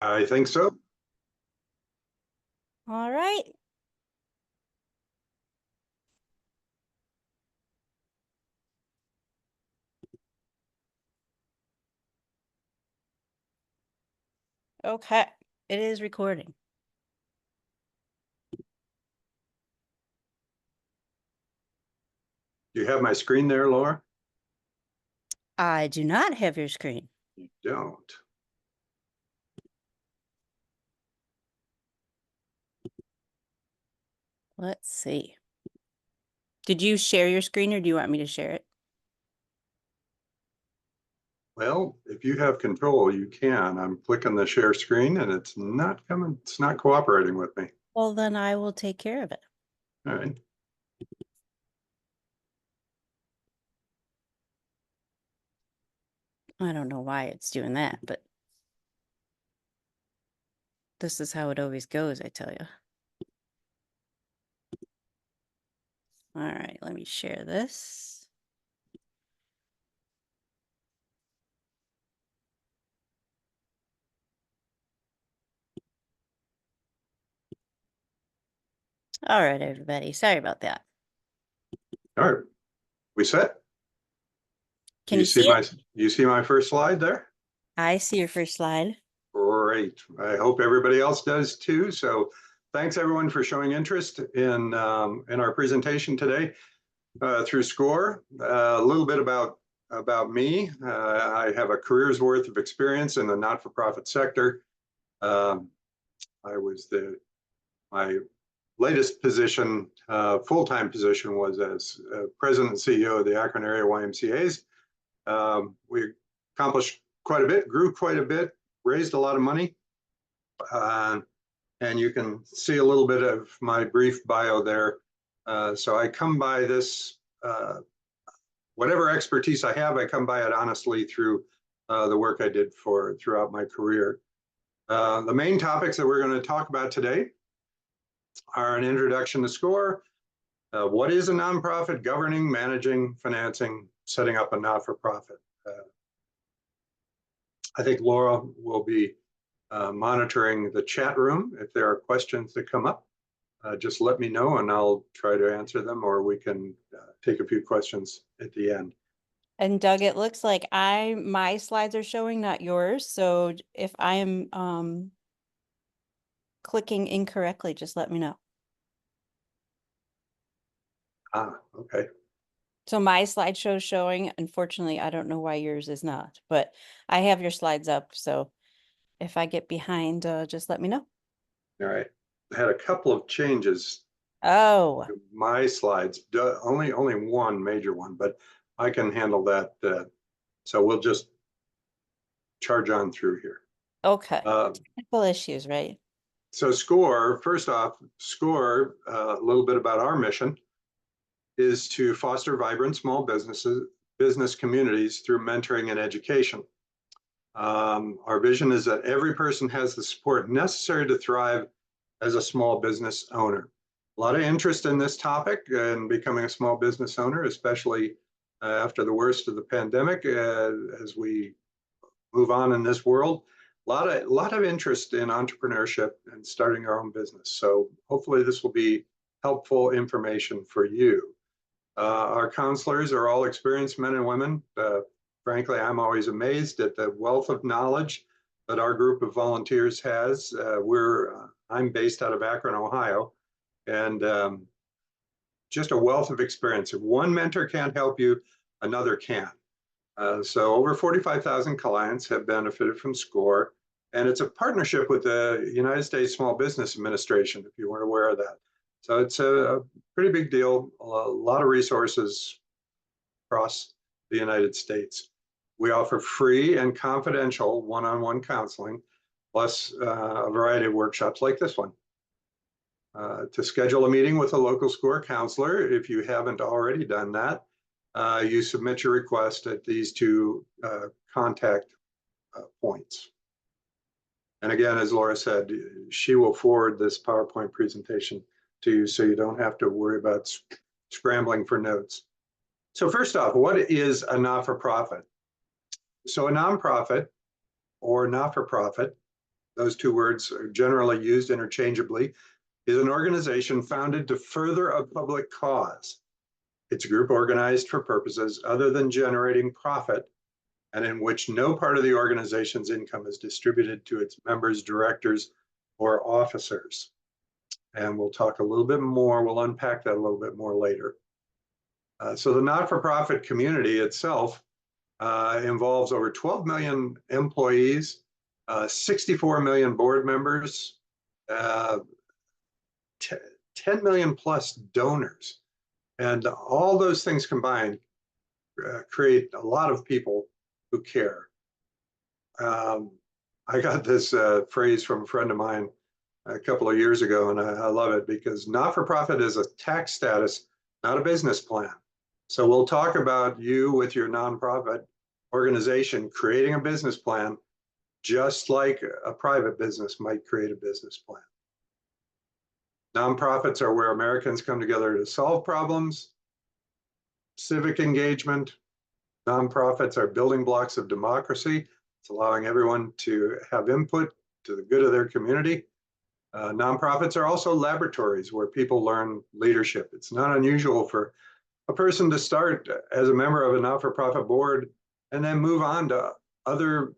I think so. All right. Okay, it is recording. Do you have my screen there, Laura? I do not have your screen. You don't. Let's see. Did you share your screen or do you want me to share it? Well, if you have control, you can. I'm clicking the share screen and it's not coming. It's not cooperating with me. Well, then I will take care of it. All right. I don't know why it's doing that, but this is how it always goes, I tell you. All right, let me share this. All right, everybody. Sorry about that. All right. We set? Can you see it? You see my first slide there? I see your first slide. Great. I hope everybody else does too. So thanks everyone for showing interest in our presentation today through SCORE. A little bit about me. I have a career's worth of experience in the not-for-profit sector. I was my latest position, full-time position, was as president and CEO of the Akron area YMCA's. We accomplished quite a bit, grew quite a bit, raised a lot of money. And you can see a little bit of my brief bio there. So I come by this, whatever expertise I have, I come by it honestly through the work I did throughout my career. The main topics that we're going to talk about today are an introduction to SCORE, what is a nonprofit, governing, managing, financing, setting up a not-for-profit. I think Laura will be monitoring the chat room. If there are questions that come up, just let me know and I'll try to answer them, or we can take a few questions at the end. And Doug, it looks like my slides are showing, not yours. So if I am clicking incorrectly, just let me know. Okay. So my slideshow is showing. Unfortunately, I don't know why yours is not, but I have your slides up. So if I get behind, just let me know. All right. I had a couple of changes Oh, to my slides, only one major one, but I can handle that. So we'll just charge on through here. okay. Technical issues, right? So SCORE, first off, SCORE, a little bit about our mission, is to foster vibrant small business communities through mentoring and education. Our vision is that every person has the support necessary to thrive as a small business owner. A lot of interest in this topic and becoming a small business owner, especially after the worst of the pandemic, as we move on in this world. A lot of interest in entrepreneurship and starting our own business. So hopefully this will be helpful information for you. Our counselors are all experienced men and women. Frankly, I'm always amazed at the wealth of knowledge that our group of volunteers has. I'm based out of Akron, Ohio, and just a wealth of experience. If one mentor can't help you, another can. So over 45,000 clients have benefited from SCORE, and it's a partnership with the United States Small Business Administration, if you weren't aware of that. So it's a pretty big deal, a lot of resources across the United States. We offer free and confidential one-on-one counseling, plus a variety of workshops like this one. To schedule a meeting with a local SCORE counselor, if you haven't already done that, you submit your request at these two contact points. And again, as Laura said, she will forward this PowerPoint presentation to you so you don't have to worry about scrambling for notes. So first off, what is a not-for-profit? So a nonprofit or not-for-profit those two words are generally used interchangeably, is an organization founded to further a public cause. It's a group organized for purposes other than generating profit, and in which no part of the organization's income is distributed to its members, directors, or officers. And we'll talk a little bit more, we'll unpack that a little bit more later. So the not-for-profit community itself involves over 12 million employees, 64 million board members, 10 million plus donors. And all those things combined create a lot of people who care. I got this phrase from a friend of mine a couple of years ago, and I love it because not-for-profit is a tax status, not a business plan. So we'll talk about you with your nonprofit organization creating a business plan, just like a private business might create a business plan. Nonprofits are where Americans come together to solve problems, civic engagement. Nonprofits are building blocks of democracy. It's allowing everyone to have input to the good of their community. Nonprofits are also laboratories where people learn leadership. It's not unusual for a person to start as a member of a not-for-profit board and then move on to other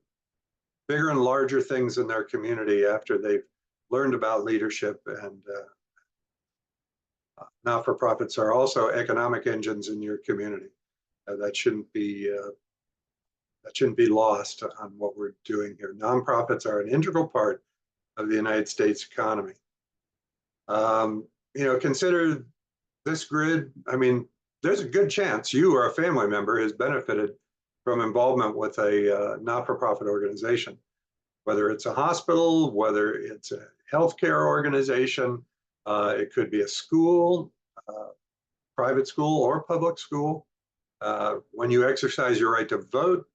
bigger and larger things in their community after they've learned about leadership. And not-for-profits are also economic engines in your community. That shouldn't be lost on what we're doing here. Nonprofits are an integral part of the United States economy. Consider this grid. I mean, there's a good chance you or a family member has benefited from involvement with a not-for-profit organization, whether it's a hospital, whether it's a healthcare organization, it could be a school, private school or public school. When you exercise your right to vote,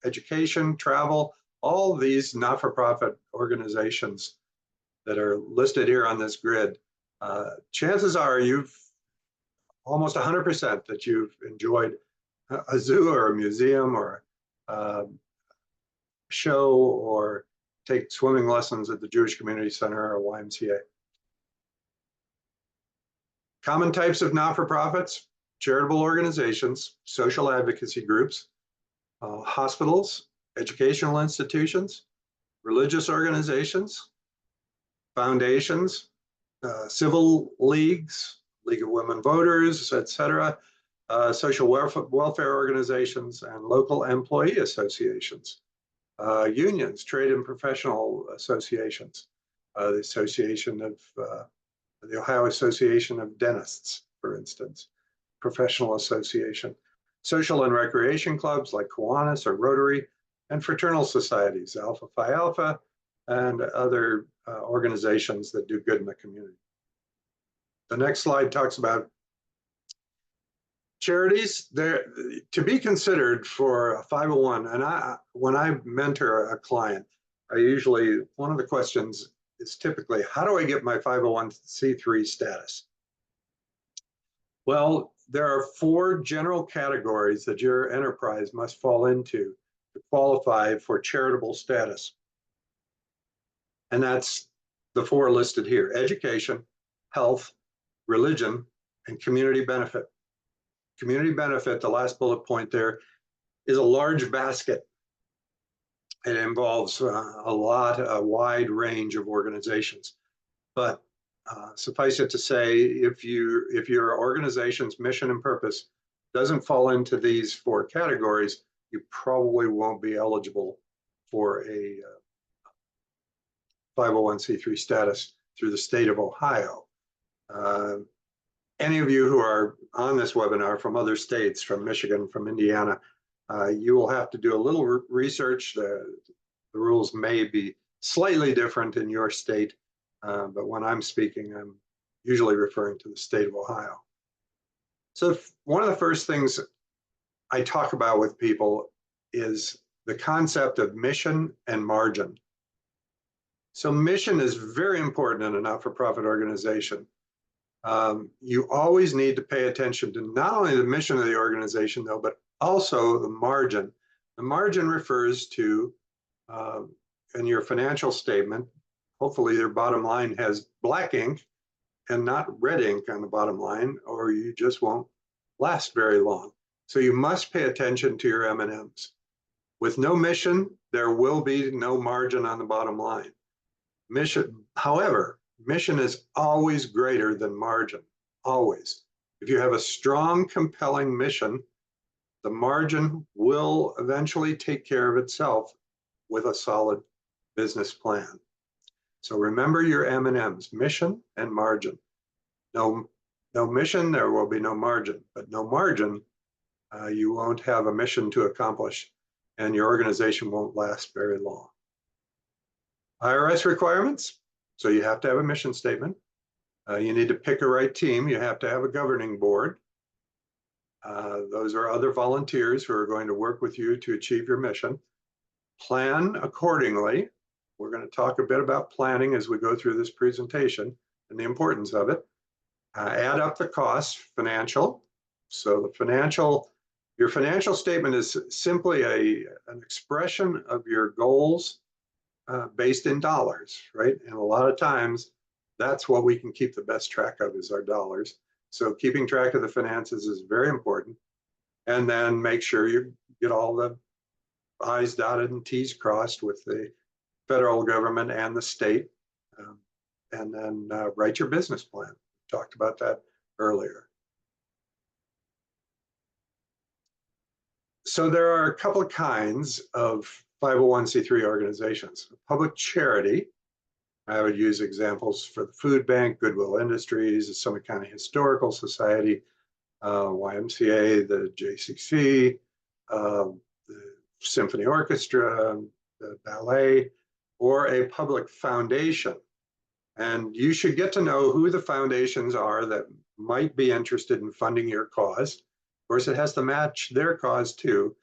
education, travel, all these not-for-profit organizations that are listed here on this grid, chances are you've almost 100% that you've enjoyed a zoo or a museum or a show or take swimming lessons at the Jewish Community Center or YMCA. Common types of not-for-profits: charitable organizations, social advocacy groups, hospitals, educational institutions, religious organizations, foundations, civil leagues, League of Women Voters, etc., social welfare organizations, and local employee associations, unions, trade and professional associations, the Ohio Association of Dentists, for instance, professional association, social and recreation clubs like Kiwanis or Rotary, and fraternal societies, Alpha Phi Alpha, and other organizations that do good in the community. The next slide talks about charities. They're to be considered for a 501. And when I mentor a client, one of the questions is typically, how do I get my 501c3 status? Well, there are 4 general categories that your enterprise must fall into to qualify for charitable status. And that's the 4 listed here: education, health, religion, and community benefit. Community benefit, the last bullet point there, is a large basket. It involves a wide range of organizations. But suffice it to say, if your organization's mission and purpose doesn't fall into these 4 categories, you probably won't be eligible for a 501c3 status through the state of Ohio. Any of you who are on this webinar from other states, from Michigan, from Indiana, you will have to do a little research. The rules may be slightly different in your state, but when I'm speaking, I'm usually referring to the state of Ohio. So one of the first things I talk about with people is the concept of mission and margin. So mission is very important in a not-for-profit organization. You always need to pay attention to not only the mission of the organization, though, but also the margin. The margin refers to in your financial statement, hopefully their bottom line has black ink and not red ink on the bottom line, or you just won't last very long. So you must pay attention to your M&Ms. With no mission, there will be no margin on the bottom line. Mission, however, mission is always greater than margin, always. If you have a strong, compelling mission, the margin will eventually take care of itself with a solid business plan. So remember your M&Ms, mission and margin. No mission, there will be no margin, but no margin, you won't have a mission to accomplish, and your organization won't last very long. IRS requirements. So you have to have a mission statement. You need to pick a right team. You have to have a governing board. Those are other volunteers who are going to work with you to achieve your mission. Plan accordingly. We're going to talk a bit about planning as we go through this presentation and the importance of it. Add up the costs, financial. So your financial statement is simply an expression of your goals based in dollars, right? And a lot of times that's what we can keep the best track of is our dollars. So keeping track of the finances is very important. And then make sure you get all the I's dotted and T's crossed with the federal government and the state. And then write your business plan. Talked about that earlier. So there are a couple of kinds of 501c3 organizations. Public charity, I would use examples for the Food Bank, Goodwill Industries, the Summit County Historical Society, YMCA, the JCC, the Symphony Orchestra, the ballet, or a public foundation. And you should get to know who the foundations are that might be interested in funding your cause. Of course, it has to match their cause too,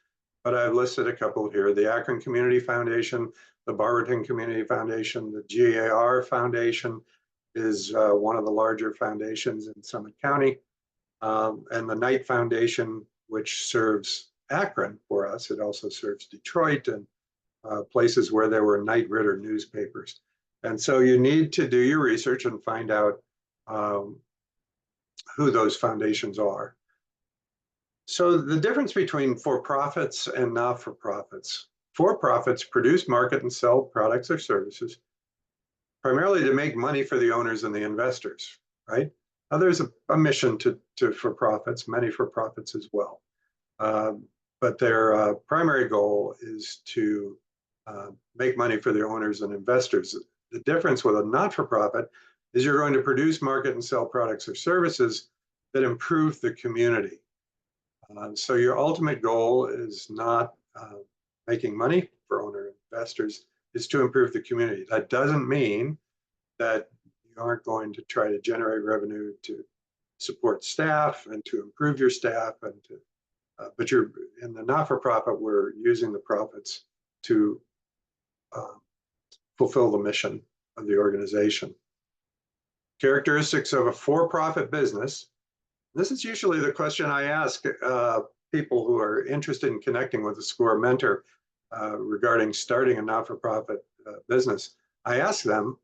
but I've listed a couple here. The Akron Community Foundation, the Barberton Community Foundation, the GAR Foundation is one of the larger foundations in Summit County, and the Knight Foundation, which serves Akron for us. It also serves Detroit and places where there were Knight Ridder newspapers. And so you need to do your research and find out who those foundations are. So the difference between for-profits and not-for-profits. For-profits produce, market, and sell products or services, primarily to make money for the owners and the investors, right? Now, there's a mission to for-profits, many for-profits as well. But their primary goal is to make money for the owners and investors. The difference with a not-for-profit is you're going to produce, market, and sell products or services that improve the community. So your ultimate goal is not making money for owner investors, is to improve the community. That doesn't mean that you aren't going to try to generate revenue to support staff and to improve your staff and to, but you're in the not-for-profit, we're using the profits to fulfill the mission of the organization. Characteristics of a for-profit business. This is usually the question I ask people who are interested in connecting with a SCORE mentor regarding starting a not-for-profit business. I ask them,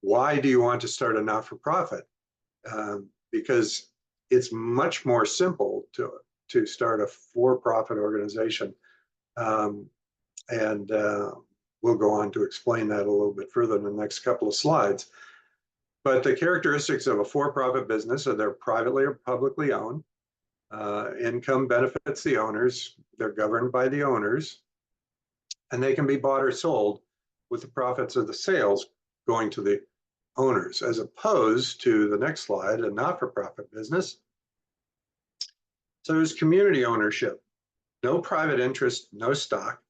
why do you want to start a not-for-profit? Because it's much more simple to start a for-profit organization. We'll go on to explain that a little bit further in the next couple of slides. But the characteristics of a for-profit business are they're privately or publicly owned. Income benefits the owners. They're governed by the owners. And they can be bought or sold with the profits of the sales going to the owners, as opposed to the next slide, a not-for-profit business. So there's community ownership, no private interest, no stock.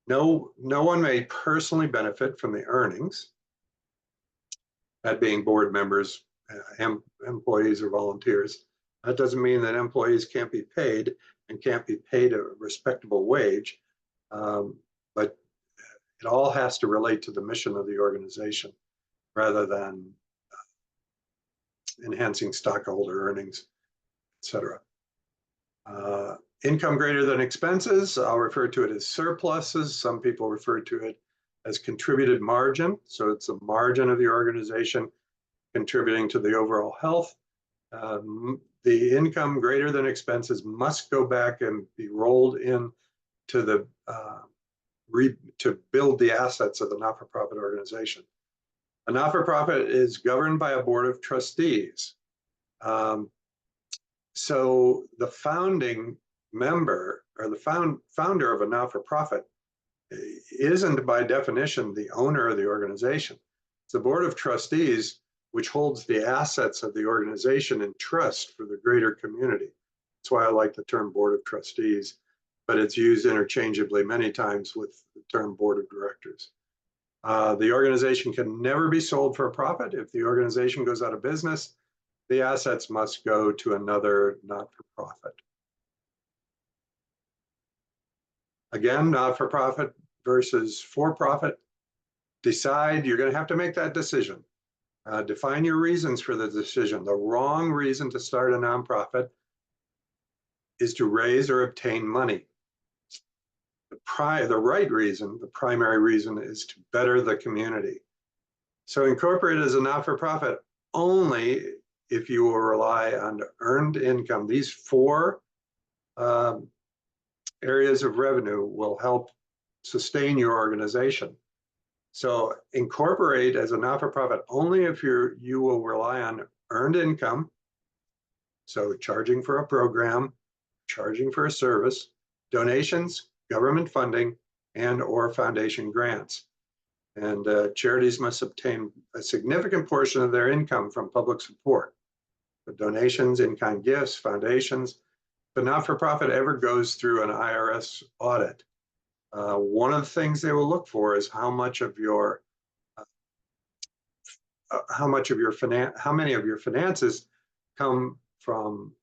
No one may personally benefit from the earnings, that being board members, employees, or volunteers. That doesn't mean that employees can't be paid and can't be paid a respectable wage, but it all has to relate to the mission of the organization rather than enhancing stockholder earnings, etc. Income greater than expenses, I'll refer to it as surpluses. Some people refer to it as contributed margin. So it's a margin of the organization contributing to the overall health. The income greater than expenses must go back and be rolled in to the to build the assets of the not-for-profit organization. A not-for-profit is governed by a board of trustees. So the founding member or the founder of a not-for-profit isn't by definition the owner of the organization. It's the board of trustees which holds the assets of the organization in trust for the greater community. That's why I like the term board of trustees, but it's used interchangeably many times with the term board of directors. The organization can never be sold for a profit. If the organization goes out of business, the assets must go to another not-for-profit. Again, not-for-profit versus for-profit. Decide, you're going to have to make that decision. Define your reasons for the decision. The wrong reason to start a nonprofit is to raise or obtain money. The right reason, the primary reason, is to better the community. So incorporate as a not-for-profit only if you will rely on earned income. These four areas of revenue will help sustain your organization. So incorporate as a not-for-profit only if you will rely on earned income. So charging for a program, charging for a service, donations, government funding, and or foundation grants. And charities must obtain a significant portion of their income from public support. The donations, in-kind gifts, foundations. But not-for-profit ever goes through an IRS audit. One of the things they will look for is how many of your finances come from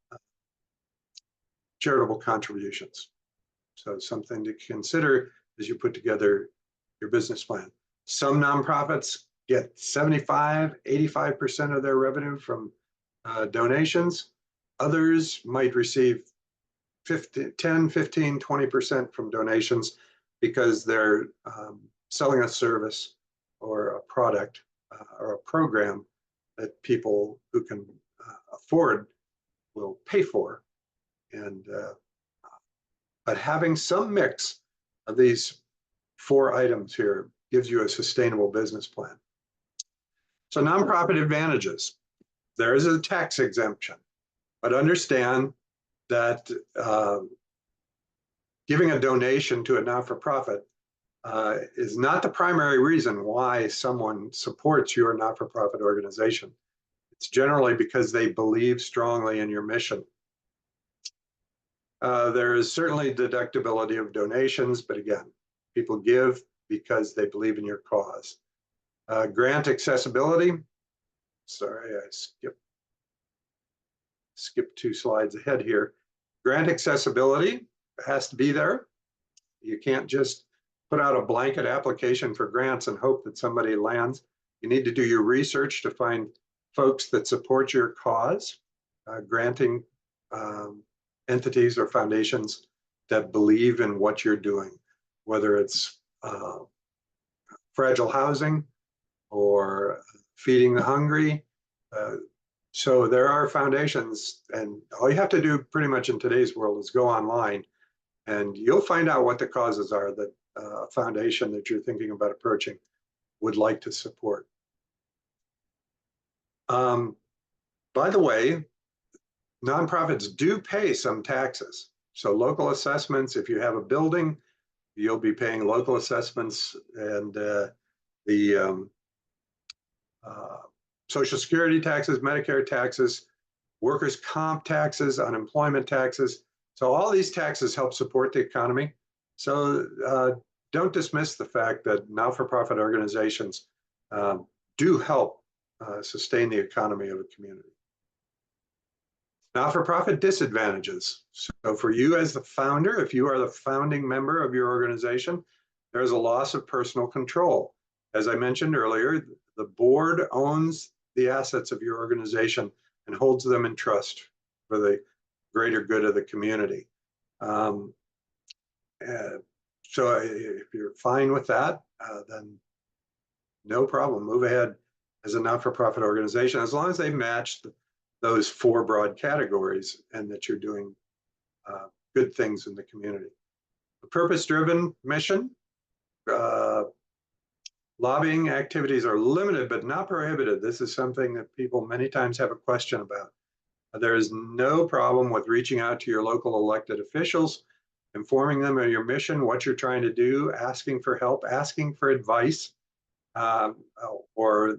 charitable contributions. So something to consider as you put together your business plan. Some nonprofits get 75, 85% of their revenue from donations. Others might receive 10, 15, 20% from donations because they're selling a service or a product or a program that people who can afford will pay for. And but having some mix of these four items here gives you a sustainable business plan. So nonprofit advantages. There is a tax exemption, but understand that giving a donation to a not-for-profit is not the primary reason why someone supports your not-for-profit organization. It's generally because they believe strongly in your mission. There is certainly deductibility of donations, but again, people give because they believe in your cause. Grant accessibility. Sorry, I skipped 2 slides ahead here. Grant accessibility has to be there. You can't just put out a blanket application for grants and hope that somebody lands. You need to do your research to find folks that support your cause, granting entities or foundations that believe in what you're doing, whether it's fragile housing or feeding the hungry. So there are foundations, and all you have to do pretty much in today's world is go online and you'll find out what the causes are that a foundation that you're thinking about approaching would like to support. By the way, nonprofits do pay some taxes. So local assessments, if you have a building, you'll be paying local assessments, and the Social Security taxes, Medicare taxes, workers' comp taxes, unemployment taxes. So all these taxes help support the economy. So don't dismiss the fact that not-for-profit organizations do help sustain the economy of a community. Not-for-profit disadvantages. So for you as the founder, if you are the founding member of your organization, there's a loss of personal control. As I mentioned earlier, the board owns the assets of your organization and holds them in trust for the greater good of the community. So if you're fine with that, then no problem, move ahead as a not-for-profit organization, as long as they match those 4 broad categories and that you're doing good things in the community. A purpose-driven mission, lobbying activities are limited but not prohibited. This is something that people many times have a question about. There is no problem with reaching out to your local elected officials, informing them of your mission, what you're trying to do, asking for help, asking for advice, or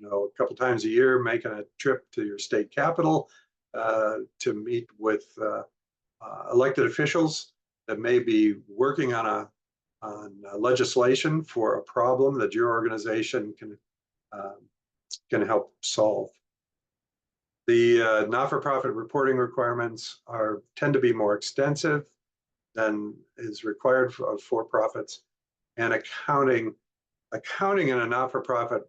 a couple times a year making a trip to your state capital to meet with elected officials that may be working on legislation for a problem that your organization can help solve. The not-for-profit reporting requirements tend to be more extensive than is required of for-profits, and accounting in a not-for-profit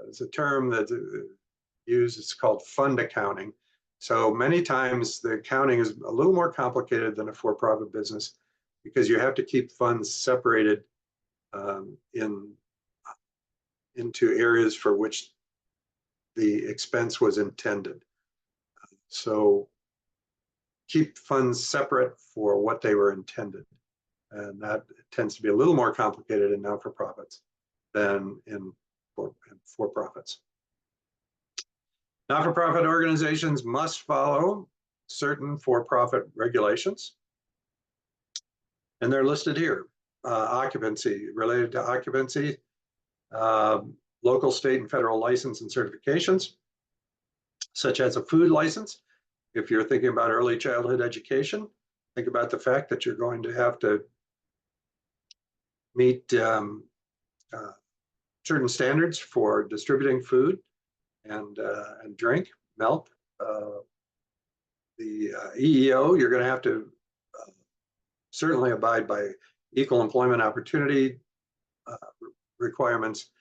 is a term that's used. It's called fund accounting. So many times the accounting is a little more complicated than a for-profit business because you have to keep funds separated into areas for which the expense was intended. So keep funds separate for what they were intended. And that tends to be a little more complicated in not-for-profits than in for-profits. Not-for-profit organizations must follow certain for-profit regulations, and they're listed here. Occupancy, related to occupancy, local, state, and federal license and certifications, such as a food license. If you're thinking about early childhood education, think about the fact that you're going to have to meet certain standards for distributing food and drink, milk. The EEO, you're going to have to certainly abide by equal employment opportunity requirements,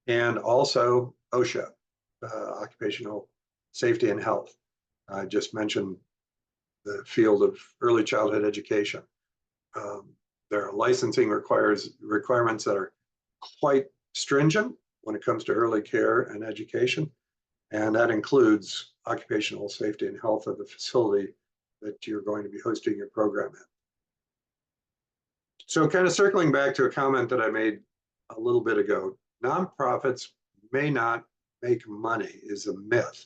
and also OSHA, occupational safety and health. I just mentioned the field of early childhood education. There are licensing requirements that are quite stringent when it comes to early care and education, and that includes occupational safety and health of the facility that you're going to be hosting your program in. So kind of circling back to a comment that I made a little bit ago, nonprofits may not make money is a myth.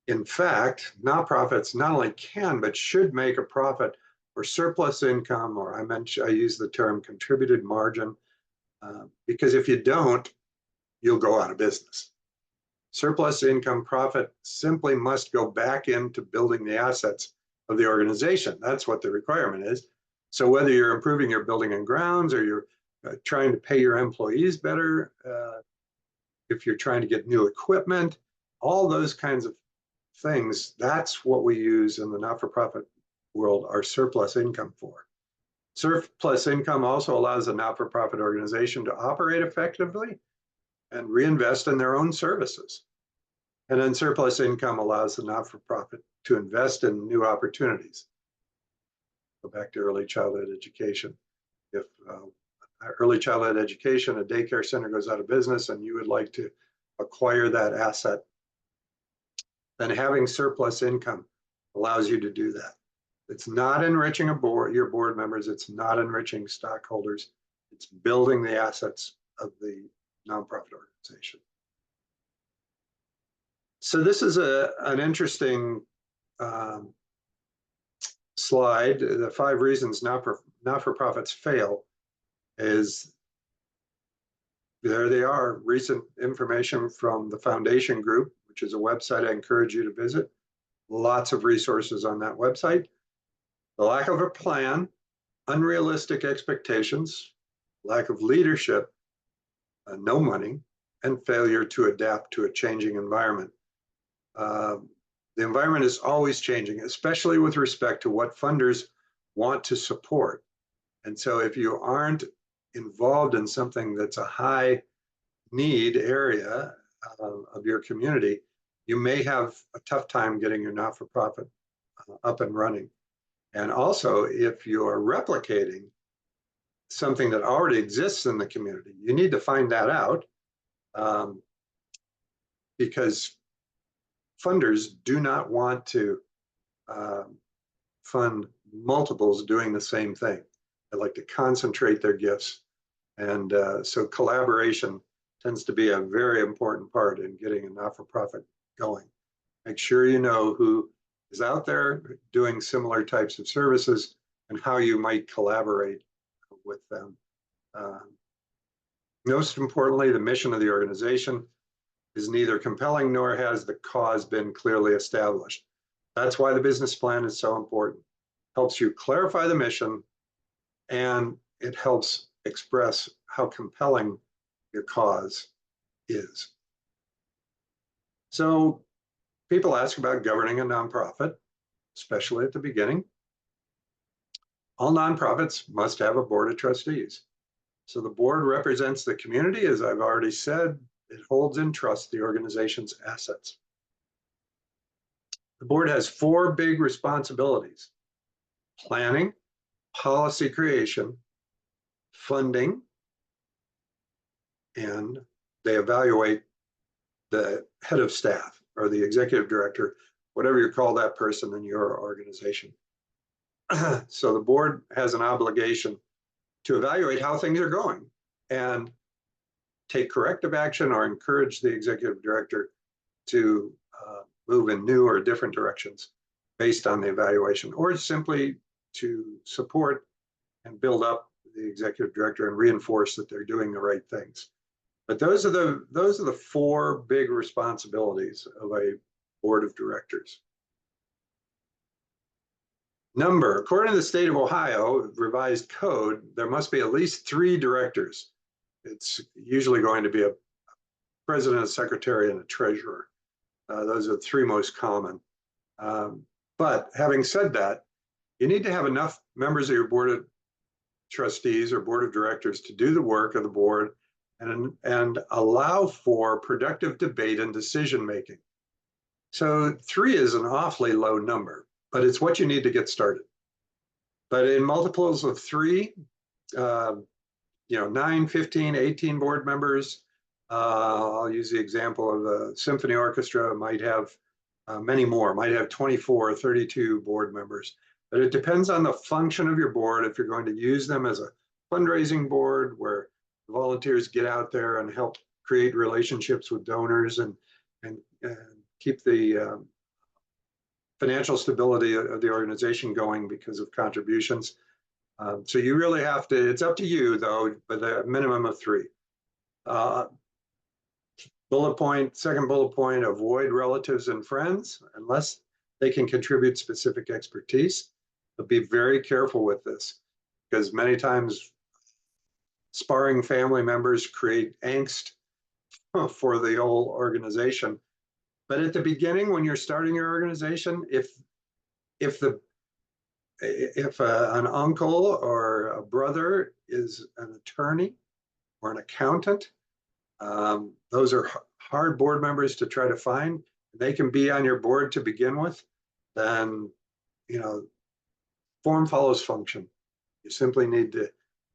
In fact, nonprofits not only can, but should make a profit or surplus income, or I use the term contributed margin, because if you don't, you'll go out of business. Surplus income profit simply must go back into building the assets of the organization. That's what the requirement is. So whether you're improving your building and grounds, or you're trying to pay your employees better, if you're trying to get new equipment, all those kinds of things, that's what we use in the not-for-profit world our surplus income for. Surplus income also allows a not-for-profit organization to operate effectively and reinvest in their own services. And then surplus income allows the not-for-profit to invest in new opportunities. Go back to early childhood education. If early childhood education, a daycare center goes out of business and you would like to acquire that asset, then having surplus income allows you to do that. It's not enriching your board members. It's not enriching stockholders. It's building the assets of the nonprofit organization. So this is an interesting slide. The 5 reasons not-for-profits fail is, there they are, recent information from the Foundation Group, which is a website I encourage you to visit. Lots of resources on that website. The lack of a plan, unrealistic expectations, lack of leadership, no money, and failure to adapt to a changing environment. The environment is always changing, especially with respect to what funders want to support. And so if you aren't involved in something that's a high need area of your community, you may have a tough time getting your not-for-profit up and running. And also, if you're replicating something that already exists in the community. You need to find that out, because funders do not want to fund multiples doing the same thing. They like to concentrate their gifts. And so collaboration tends to be a very important part in getting a not-for-profit going. Make sure you know who is out there doing similar types of services and how you might collaborate with them. Most importantly, the mission of the organization is neither compelling nor has the cause been clearly established. That's why the business plan is so important. Helps you clarify the mission, and it helps express how compelling your cause is. So people ask about governing a nonprofit, especially at the beginning. All nonprofits must have a board of trustees. So the board represents the community, as I've already said. It holds in trust the organization's assets. The board has 4 big responsibilities: planning, policy creation, funding, and they evaluate the head of staff or the executive director, whatever you call that person in your organization. So the board has an obligation to evaluate how things are going and take corrective action or encourage the executive director to move in new or different directions based on the evaluation, or simply to support and build up the executive director and reinforce that they're doing the right things. But those are the 4 big responsibilities of a board of directors. Number, according to the state of Ohio revised code, there must be at least 3 directors. It's usually going to be a president, a secretary, and a treasurer. Those are the 3 most common. But having said that, you need to have enough members of your board of trustees or board of directors to do the work of the board and allow for productive debate and decision making. So 3 is an awfully low number, but it's what you need to get started. But in multiples of 3, 9, 15, 18 board members. I'll use the example of the symphony orchestra, might have many more, might have 24 or 32 board members. But it depends on the function of your board. If you're going to use them as a fundraising board where the volunteers get out there and help create relationships with donors and keep the financial stability of the organization going because of contributions. So you really have to, it's up to you though, but a minimum of 3. Bullet point, second bullet point, avoid relatives and friends unless they can contribute specific expertise. But be very careful with this, because many times sparring family members create angst for the whole organization. But at the beginning, when you're starting your organization, if an uncle or a brother is an attorney or an accountant, those are hard board members to try to find. They can be on your board to begin with. Then, form follows function. You simply need to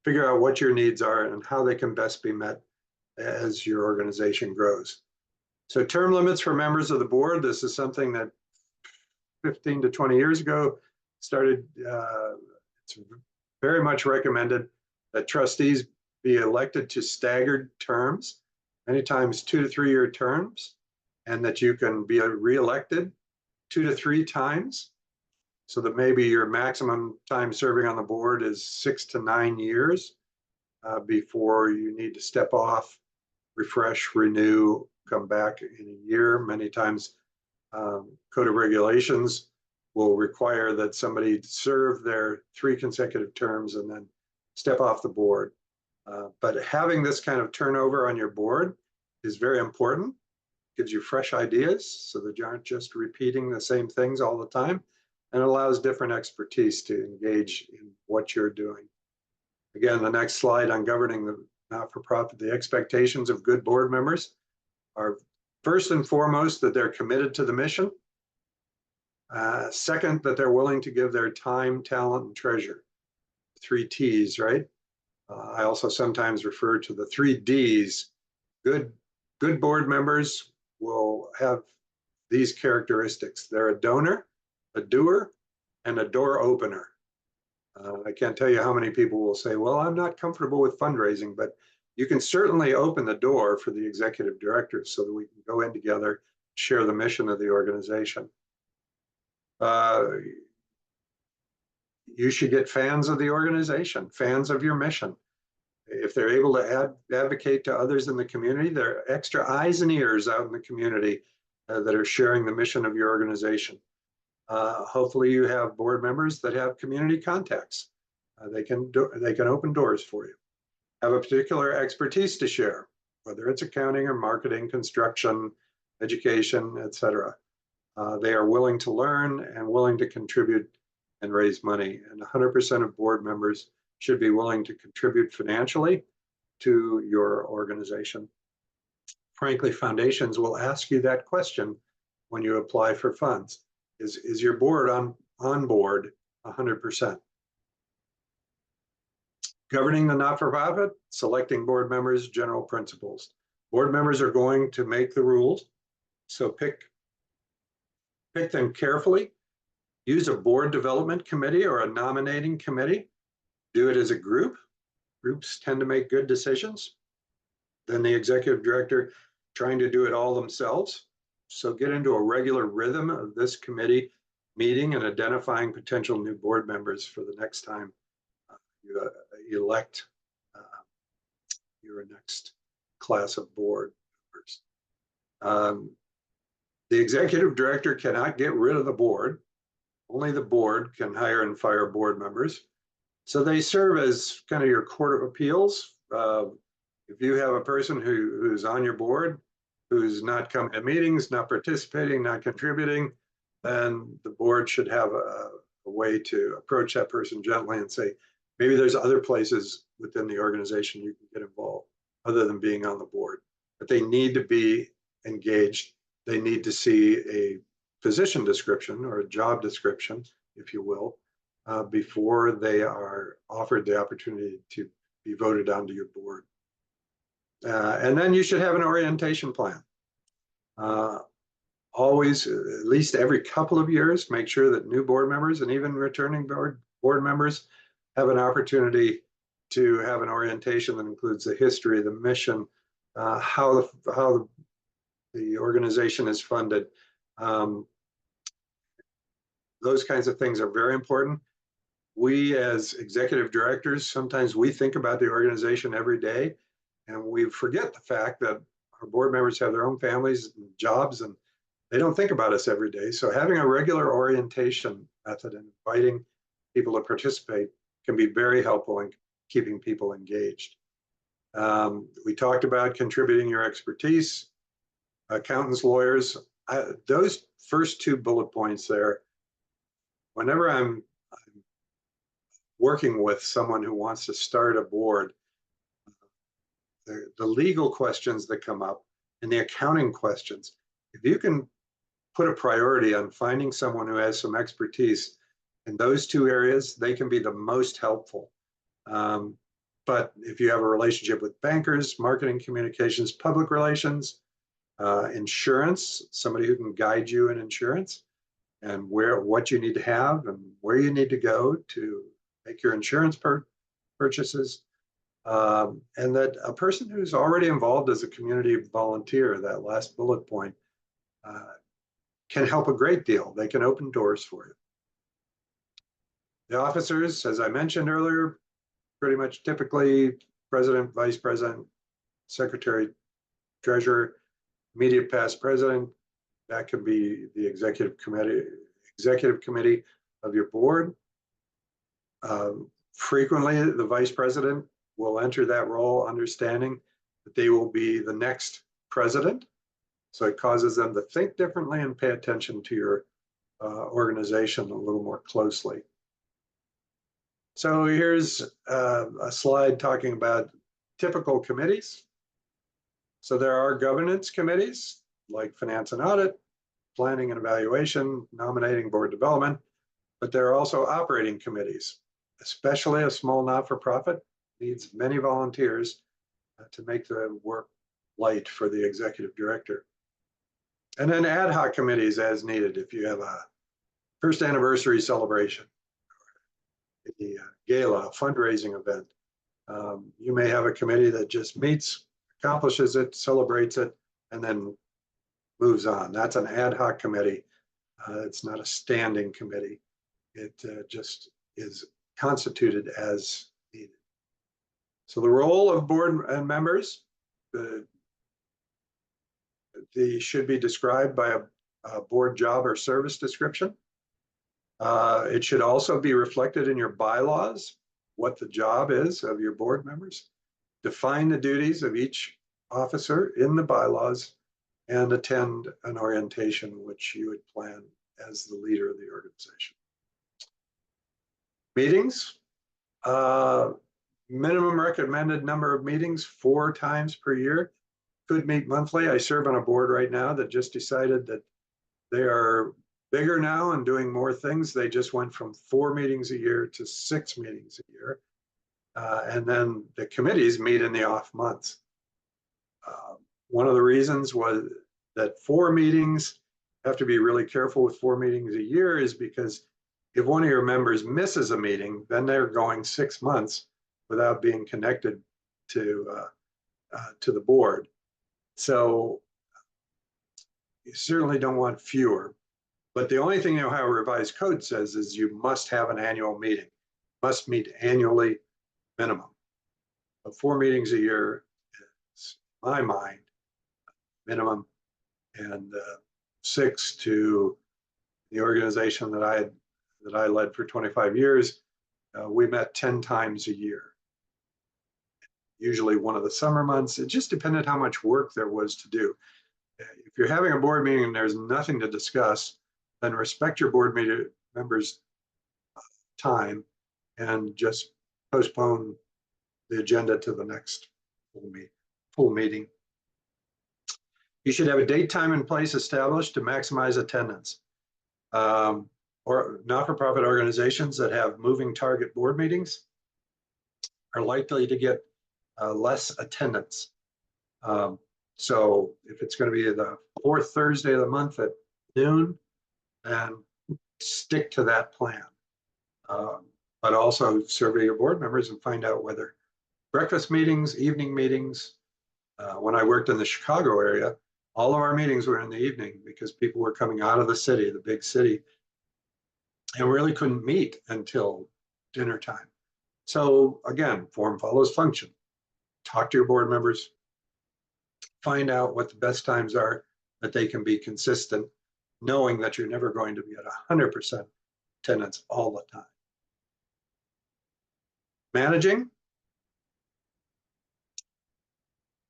figure out what your needs are and how they can best be met as your organization grows. So term limits for members of the board. This is something that 15 to 20 years ago started. It's very much recommended that trustees be elected to staggered terms, many times 2 to 3 year terms, and that you can be reelected 2 to 3 times, so that maybe your maximum time serving on the board is 6 to 9 years before you need to step off, refresh, renew, come back in a year. Many times code of regulations will require that somebody serve their 3 consecutive terms and then step off the board. But having this kind of turnover on your board is very important. Gives you fresh ideas so that you aren't just repeating the same things all the time, and allows different expertise to engage in what you're doing. Again, the next slide on governing the not-for-profit, the expectations of good board members are first and foremost that they're committed to the mission. Second, that they're willing to give their time, talent, and treasure. 3 T's, right? I also sometimes refer to the 3 Ds. Good board members will have these characteristics. They're a donor, a doer, and a door opener. I can't tell you how many people will say, well, I'm not comfortable with fundraising, but you can certainly open the door for the executive directors so that we can go in together, share the mission of the organization. You should get fans of the organization, fans of your mission. If they're able to advocate to others in the community, there are extra eyes and ears out in the community that are sharing the mission of your organization. Hopefully you have board members that have community contacts. They can open doors for you. Have a particular expertise to share, whether it's accounting or marketing, construction, education, etc. They are willing to learn and willing to contribute and raise money. And 100% of board members should be willing to contribute financially to your organization. Frankly, foundations will ask you that question when you apply for funds. Is your board on board 100%? Governing the not-for-profit, selecting board members, general principles. Board members are going to make the rules, so pick them carefully. Use a board development committee or a nominating committee. Do it as a group. Groups tend to make good decisions than the executive director trying to do it all themselves. So get into a regular rhythm of this committee meeting and identifying potential new board members for the next time you elect your next class of board members. The executive director cannot get rid of the board. Only the board can hire and fire board members. So they serve as kind of your court of appeals. If you have a person who's on your board, who's not coming to meetings, not participating, not contributing, then the board should have a way to approach that person gently and say, maybe there's other places within the organization you can get involved other than being on the board. But they need to be engaged. They need to see a position description or a job description, if you will, before they are offered the opportunity to be voted onto your board. And then you should have an orientation plan. Always, at least every couple of years, make sure that new board members and even returning board members have an opportunity to have an orientation that includes the history, the mission, how the organization is funded. Those kinds of things are very important. We as executive directors, sometimes we think about the organization every day and we forget the fact that our board members have their own families and jobs and they don't think about us every day. So having a regular orientation method and inviting people to participate can be very helpful in keeping people engaged. We talked about contributing your expertise, accountants, lawyers. Those first 2 bullet points there, whenever I'm working with someone who wants to start a board, the legal questions that come up and the accounting questions, if you can put a priority on finding someone who has some expertise in those 2 areas, they can be the most helpful. But if you have a relationship with bankers, marketing, communications, public relations, insurance, somebody who can guide you in insurance and what you need to have and where you need to go to make your insurance purchases, and that a person who's already involved as a community volunteer, that last bullet point, can help a great deal. They can open doors for you. The officers, as I mentioned earlier, pretty much typically president, vice president, secretary, treasurer, immediate past president. That could be the executive committee of your board. Frequently, the vice president will enter that role understanding that they will be the next president. So it causes them to think differently and pay attention to your organization a little more closely. So here's a slide talking about typical committees. So there are governance committees like finance and audit, planning and evaluation, nominating, board development, but there are also operating committees, especially a small not-for-profit needs many volunteers to make the work light for the executive director. And then ad hoc committees as needed. If you have a first anniversary celebration, a gala, fundraising event, you may have a committee that just meets, accomplishes it, celebrates it, and then moves on. That's an ad hoc committee. It's not a standing committee. It just is constituted as needed. So the role of board and members, they should be described by a board job or service description. It should also be reflected in your bylaws, what the job is of your board members. Define the duties of each officer in the bylaws and attend an orientation which you would plan as the leader of the organization. Meetings, minimum recommended number of meetings 4 times per year. Could meet monthly. I serve on a board right now that just decided that they are bigger now and doing more things. They just went from 4 meetings a year to 6 meetings a year. And then the committees meet in the off months. One of the reasons was that 4 meetings, have to be really careful with 4 meetings a year, is because if one of your members misses a meeting, then they're going 6 months without being connected to the board. So you certainly don't want fewer. But the only thing the Ohio Revised Code says is you must have an annual meeting, must meet annually minimum. But 4 meetings a year is, in my mind, minimum, and 6 to the organization that I led for 25 years. We met 10 times a year. Usually one of the summer months. It just depended how much work there was to do. If you're having a board meeting and there's nothing to discuss, then respect your board members' time and just postpone the agenda to the next full meeting. You should have a date, time, and place established to maximize attendance. Or not-for-profit organizations that have moving target board meetings are likely to get less attendance. So if it's going to be the 4th Thursday of the month at noon, then stick to that plan. But also survey your board members and find out whether breakfast meetings, evening meetings. When I worked in the Chicago area, all of our meetings were in the evening because people were coming out of the city, the big city, and really couldn't meet until dinner time. So again, form follows function. Talk to your board members, find out what the best times are that they can be consistent, knowing that you're never going to be at 100% attendance all the time. Managing.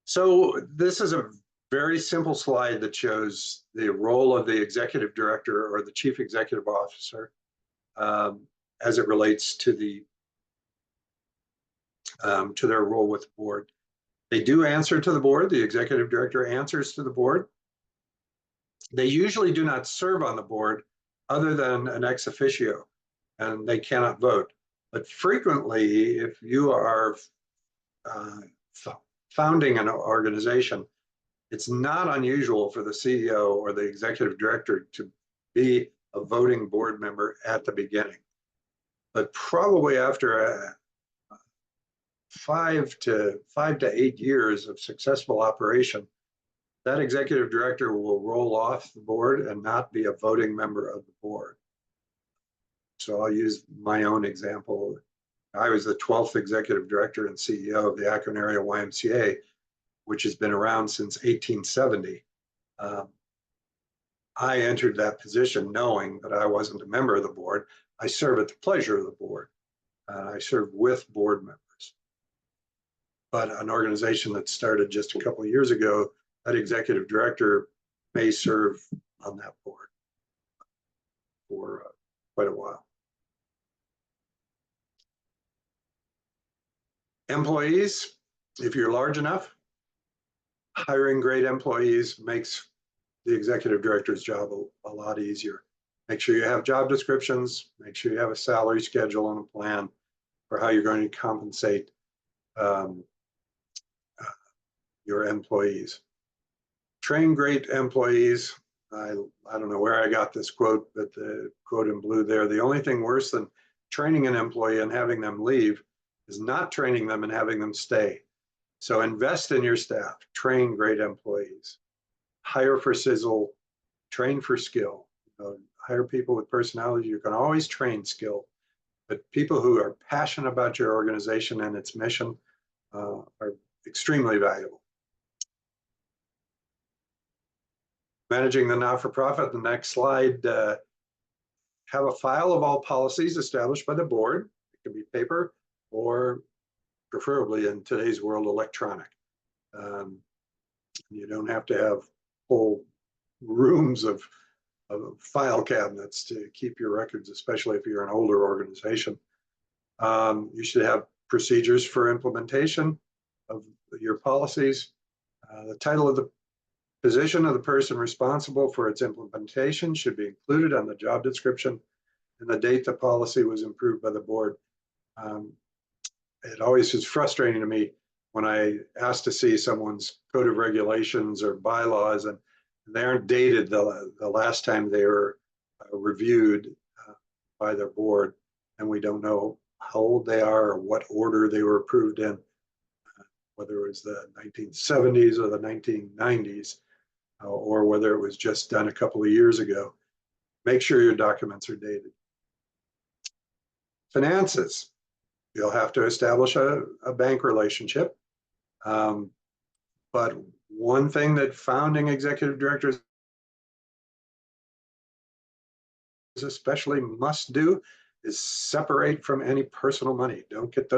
So this is a very simple slide that shows the role of the executive director or the chief executive officer as it relates to their role with the board. They do answer to the board. The executive director answers to the board. They usually do not serve on the board other than an ex officio, and they cannot vote. But frequently, if you are founding an organization, it's not unusual for the CEO or the executive director to be a voting board member at the beginning. But probably after 5 to 8 years of successful operation, that executive director will roll off the board and not be a voting member of the board. So I'll use my own example. I was the 12th executive director and CEO of the Akron Area YMCA, which has been around since 1870. I entered that position knowing that I wasn't a member of the board. I serve at the pleasure of the board. I serve with board members. But an organization that started just a couple of years ago, that executive director may serve on that board for quite a while. Employees, if you're large enough, hiring great employees makes the executive director's job a lot easier. Make sure you have job descriptions, make sure you have a salary schedule and a plan for how you're going to compensate um, your employees. Train great employees. I don't know where I got this quote, but the quote in blue there, the only thing worse than training an employee and having them leave is not training them and having them stay. So invest in your staff, train great employees, hire for sizzle, train for skill. Hire people with personality. You can always train skill, but people who are passionate about your organization and its mission are extremely valuable. Managing the not-for-profit, the next slide, have a file of all policies established by the board. It can be paper or preferably in today's world, electronic. You don't have to have whole rooms of file cabinets to keep your records, especially if you're an older organization. You should have procedures for implementation of your policies. The title of the position of the person responsible for its implementation should be included on the job description, and the date the policy was approved by the board. It always is frustrating to me when I ask to see someone's code of regulations or bylaws and they aren't dated the last time they were reviewed by their board, and we don't know how old they are or what order they were approved in, whether it was the 1970s or the 1990s, or whether it was just done a couple of years ago. Make sure your documents are dated. Finances. You'll have to establish a bank relationship. But one thing that founding executive directors especially must do is separate from any personal money. Don't get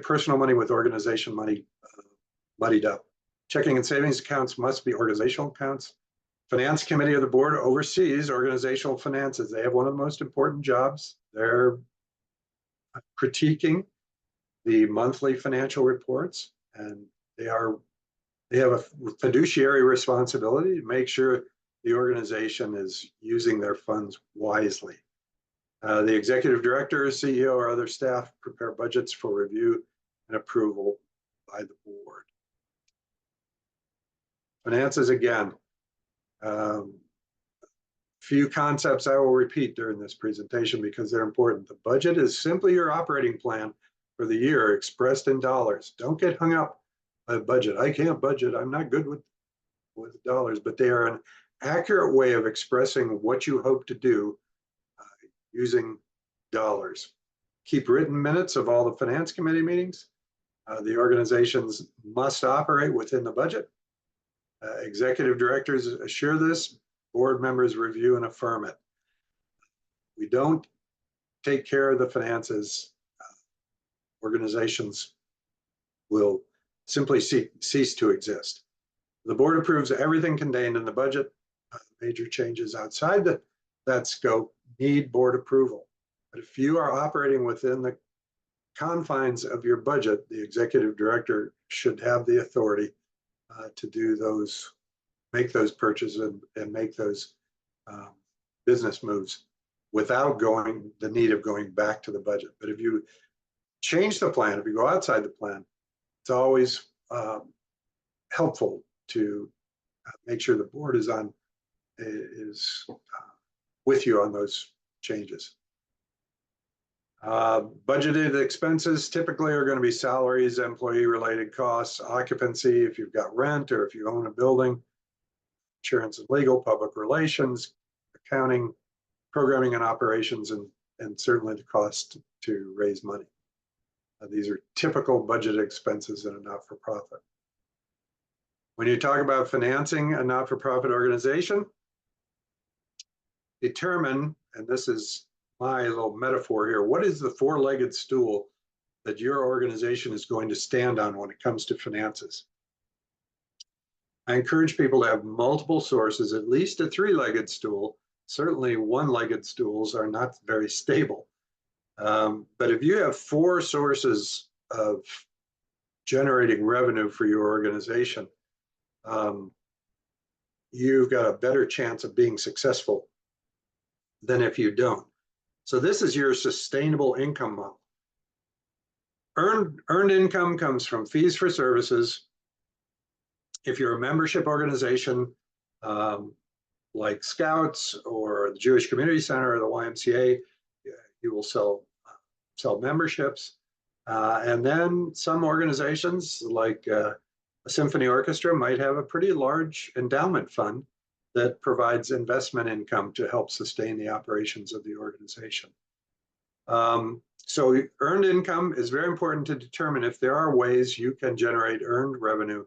personal money with organization money muddied up. Checking and savings accounts must be organizational accounts. Finance committee of the board oversees organizational finances. They have one of the most important jobs. They're critiquing the monthly financial reports, and they have a fiduciary responsibility to make sure the organization is using their funds wisely. The executive director, CEO, or other staff prepare budgets for review and approval by the board. Finances, again, few concepts I will repeat during this presentation because they're important. The budget is simply your operating plan for the year expressed in dollars. Don't get hung up by budget. I can't budget. I'm not good with dollars, but they are an accurate way of expressing what you hope to do using dollars. Keep written minutes of all the finance committee meetings. The organizations must operate within the budget. Executive directors assure this. Board members review and affirm it. We don't take care of the finances. Organizations will simply cease to exist. The board approves everything contained in the budget. Major changes outside that scope need board approval. But if you are operating within the confines of your budget, the executive director should have the authority to do those, make those purchases and make those business moves without the need of going back to the budget. But if you change the plan, if you go outside the plan, it's always helpful to make sure the board is with you on those changes. Budgeted expenses typically are going to be salaries, employee-related costs, occupancy, if you've got rent or if you own a building, insurance and legal, public relations, accounting, programming and operations, and certainly the cost to raise money. These are typical budget expenses in a not-for-profit. When you talk about financing a not-for-profit organization, determine, and this is my little metaphor here, what is the four-legged stool that your organization is going to stand on when it comes to finances? I encourage people to have multiple sources, at least a three-legged stool. Certainly one-legged stools are not very stable. But if you have four sources of generating revenue for your organization, you've got a better chance of being successful than if you don't. So this is your sustainable income model. Earned income comes from fees for services. If you're a membership organization, like Scouts or the Jewish Community Center or the YMCA, you will sell memberships. And then some organizations like a symphony orchestra might have a pretty large endowment fund that provides investment income to help sustain the operations of the organization. So earned income is very important to determine if there are ways you can generate earned revenue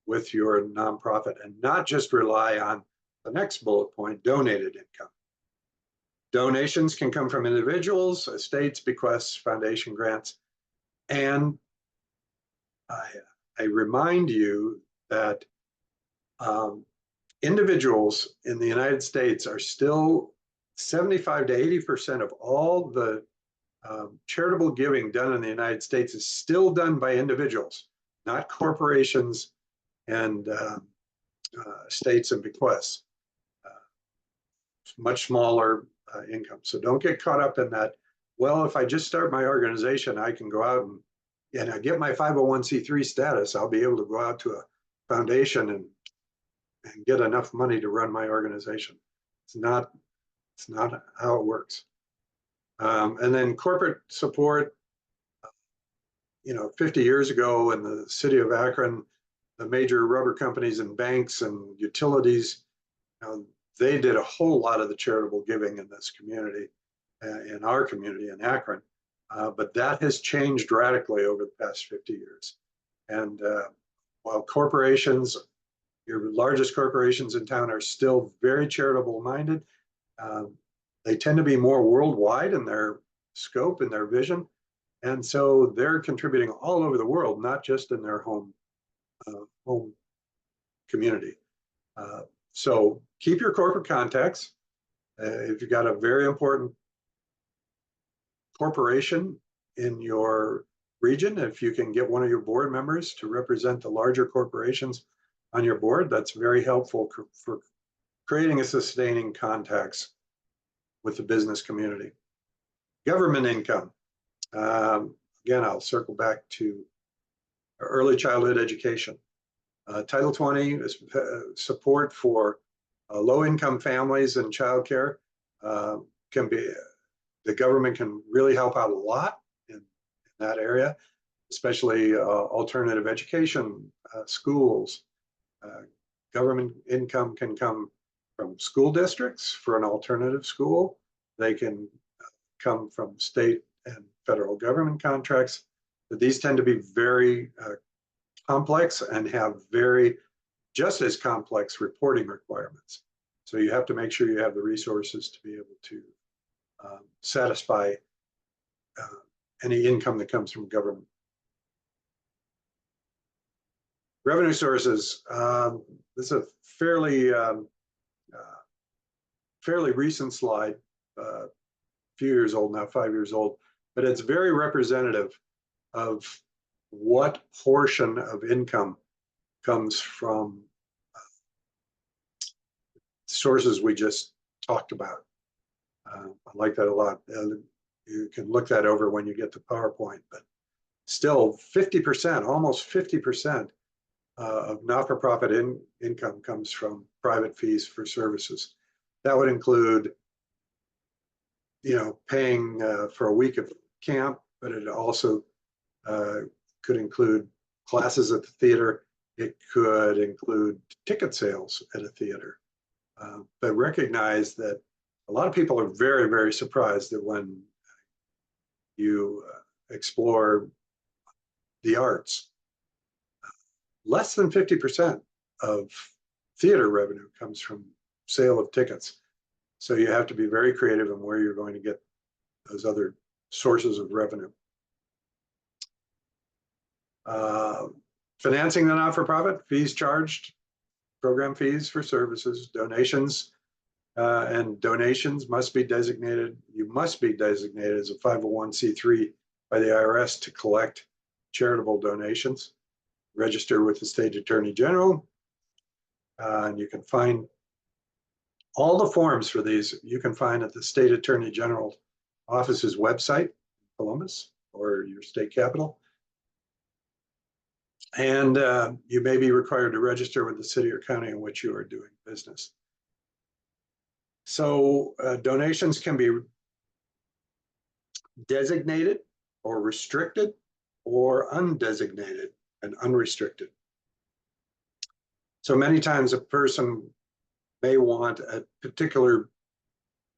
with your nonprofit and not just rely on the next bullet point, donated income. Donations can come from individuals, estates, bequests, foundation grants. And I remind you that individuals in the United States are still 75 to 80% of all the charitable giving done in the United States is still done by individuals, not corporations and estates and bequests. Much smaller income. So don't get caught up in that. Well, if I just start my organization, I can go out and I get my 501c3 status. I'll be able to go out to a foundation and get enough money to run my organization. It's not how it works. And then corporate support, 50 years ago in the city of Akron, the major rubber companies and banks and utilities, they did a whole lot of the charitable giving in this community, in our community in Akron. But that has changed radically over the past 50 years. And while corporations, your largest corporations in town are still very charitable minded, they tend to be more worldwide in their scope and their vision. And so they're contributing all over the world, not just in their home community. So keep your corporate contacts. If you've got a very important corporation in your region, if you can get one of your board members to represent the larger corporations on your board, that's very helpful for creating a sustaining contacts with the business community. Government income. Again, I'll circle back to early childhood education. Title 20 is support for low-income families and childcare. The government can really help out a lot in that area, especially alternative education, schools. Government income can come from school districts for an alternative school. They can come from state and federal government contracts, but these tend to be very complex and have just as complex reporting requirements. So you have to make sure you have the resources to be able to satisfy any income that comes from government. Revenue sources. This is a fairly recent slide, a few years old now, 5 years old, but it's very representative of what portion of income comes from sources we just talked about. I like that a lot. You can look that over when you get to PowerPoint, but still 50%, almost 50% of not-for-profit income comes from private fees for services. That would include, paying for a week of camp, but it also could include classes at the theater. It could include ticket sales at a theater. But recognize that a lot of people are very, very surprised that when you explore the arts, less than 50% of theater revenue comes from sale of tickets. So you have to be very creative in where you're going to get those other sources of revenue. Financing the not-for-profit, fees charged, program fees for services, donations, and donations must be designated. You must be designated as a 501c3 by the IRS to collect charitable donations. Register with the State Attorney General, and you can find all the forms for these. You can find at the State Attorney General office's website, Columbus, or your state capital. And you may be required to register with the city or county in which you are doing business. So donations can be designated or restricted or undesignated and unrestricted. So many times a person may want a particular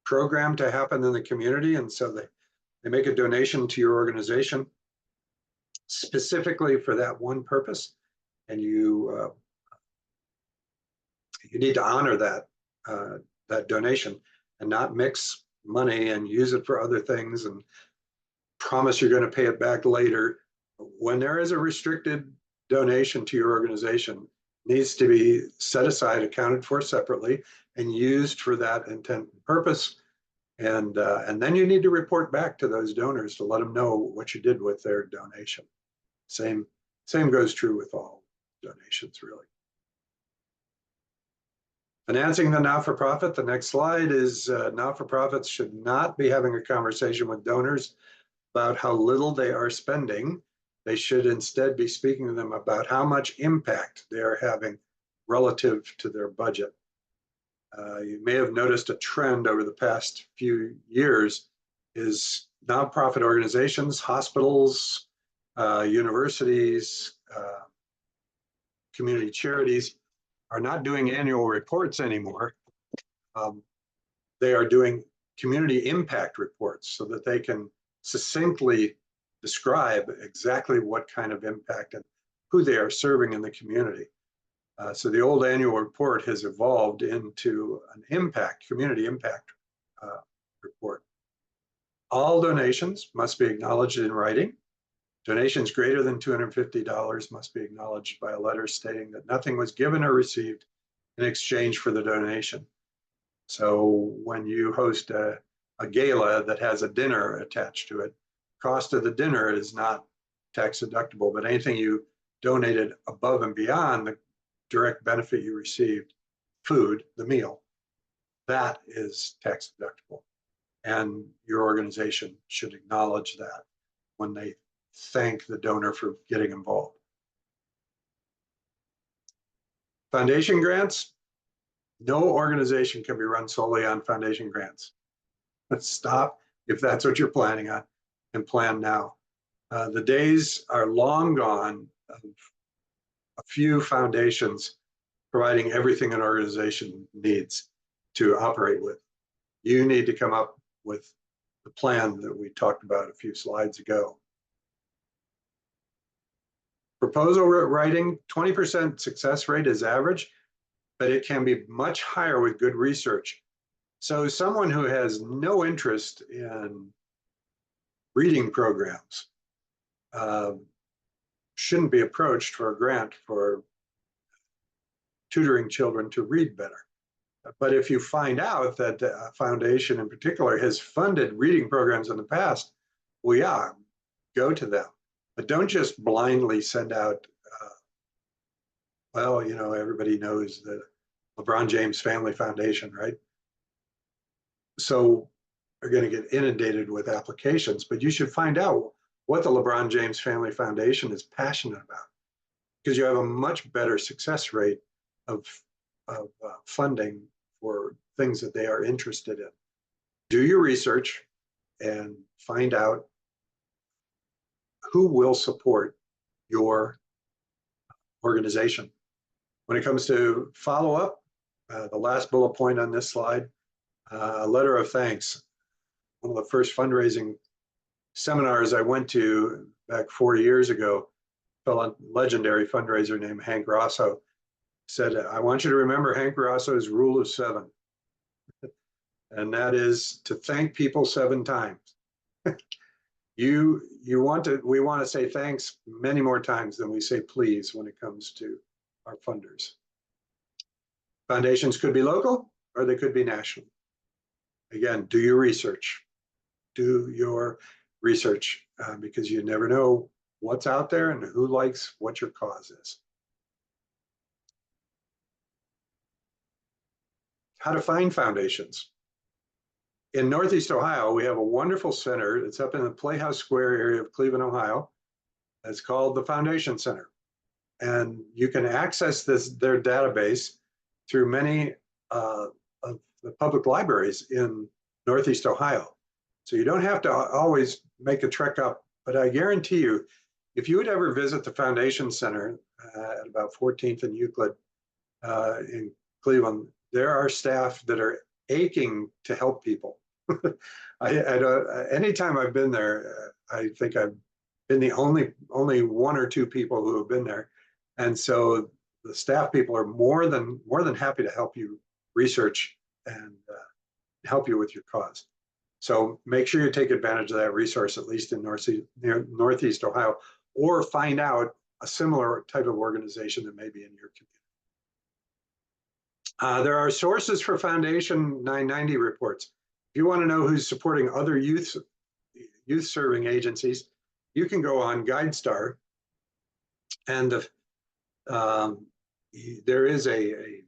program to happen in the community, and so they make a donation to your organization specifically for that one purpose, and you need to honor that donation and not mix money and use it for other things and promise you're going to pay it back later. When there is a restricted donation to your organization, it needs to be set aside, accounted for separately, and used for that intent and purpose. And then you need to report back to those donors to let them know what you did with their donation. Same goes true with all donations, really. Financing the not-for-profit. The next slide is not-for-profits should not be having a conversation with donors about how little they are spending. They should instead be speaking to them about how much impact they are having relative to their budget. You may have noticed a trend over the past few years is nonprofit organizations, hospitals, universities, community charities are not doing annual reports anymore. They are doing community impact reports so that they can succinctly describe exactly what kind of impact and who they are serving in the community. So the old annual report has evolved into an community impact report. All donations must be acknowledged in writing. Donations greater than $250 must be acknowledged by a letter stating that nothing was given or received in exchange for the donation. So when you host a gala that has a dinner attached to it, cost of the dinner is not tax deductible, but anything you donated above and beyond the direct benefit you received, food, the meal, that is tax deductible. And your organization should acknowledge that when they thank the donor for getting involved. Foundation grants. No organization can be run solely on foundation grants. Let's stop if that's what you're planning on, and plan now. The days are long gone of a few foundations providing everything an organization needs to operate with. You need to come up with the plan that we talked about a few slides ago. Proposal writing, 20% success rate is average, but it can be much higher with good research. So someone who has no interest in reading programs shouldn't be approached for a grant for tutoring children to read better. But if you find out that a foundation in particular has funded reading programs in the past, well, yeah, go to them. But don't just blindly send out, well, you know, everybody knows the LeBron James Family Foundation, right? So they're going to get inundated with applications, but you should find out what the LeBron James Family Foundation is passionate about, because you have a much better success rate of funding for things that they are interested in. Do your research and find out who will support your organization. When it comes to follow-up, the last bullet point on this slide, a letter of thanks. One of the first fundraising seminars I went to back 40 years ago, a legendary fundraiser named Hank Rosso said, I want you to remember Hank Rosso's rule of 7. And that is to thank people 7 times. We want to say thanks many more times than we say please when it comes to our funders. Foundations could be local or they could be national. Again, do your research. Do your research because you never know what's out there and who likes what your cause is. How to find foundations. In Northeast Ohio, we have a wonderful center. It's up in the Playhouse Square area of Cleveland, Ohio. It's called the Foundation Center. and you can access their database through many of the public libraries in Northeast Ohio. So you don't have to always make a trek up, but I guarantee you, if you would ever visit the Foundation Center at about 14th and Euclid in Cleveland, there are staff that are aching to help people. Anytime I've been there, I think I've been the only one or two people who have been there. And so the staff people are more than happy to help you research and help you with your cause. So make sure you take advantage of that resource, at least in Northeast Ohio, or find out a similar type of organization that may be in your community. There are sources for Foundation 990 reports. If you want to know who's supporting other youth serving agencies, you can go on GuideStar, and there is a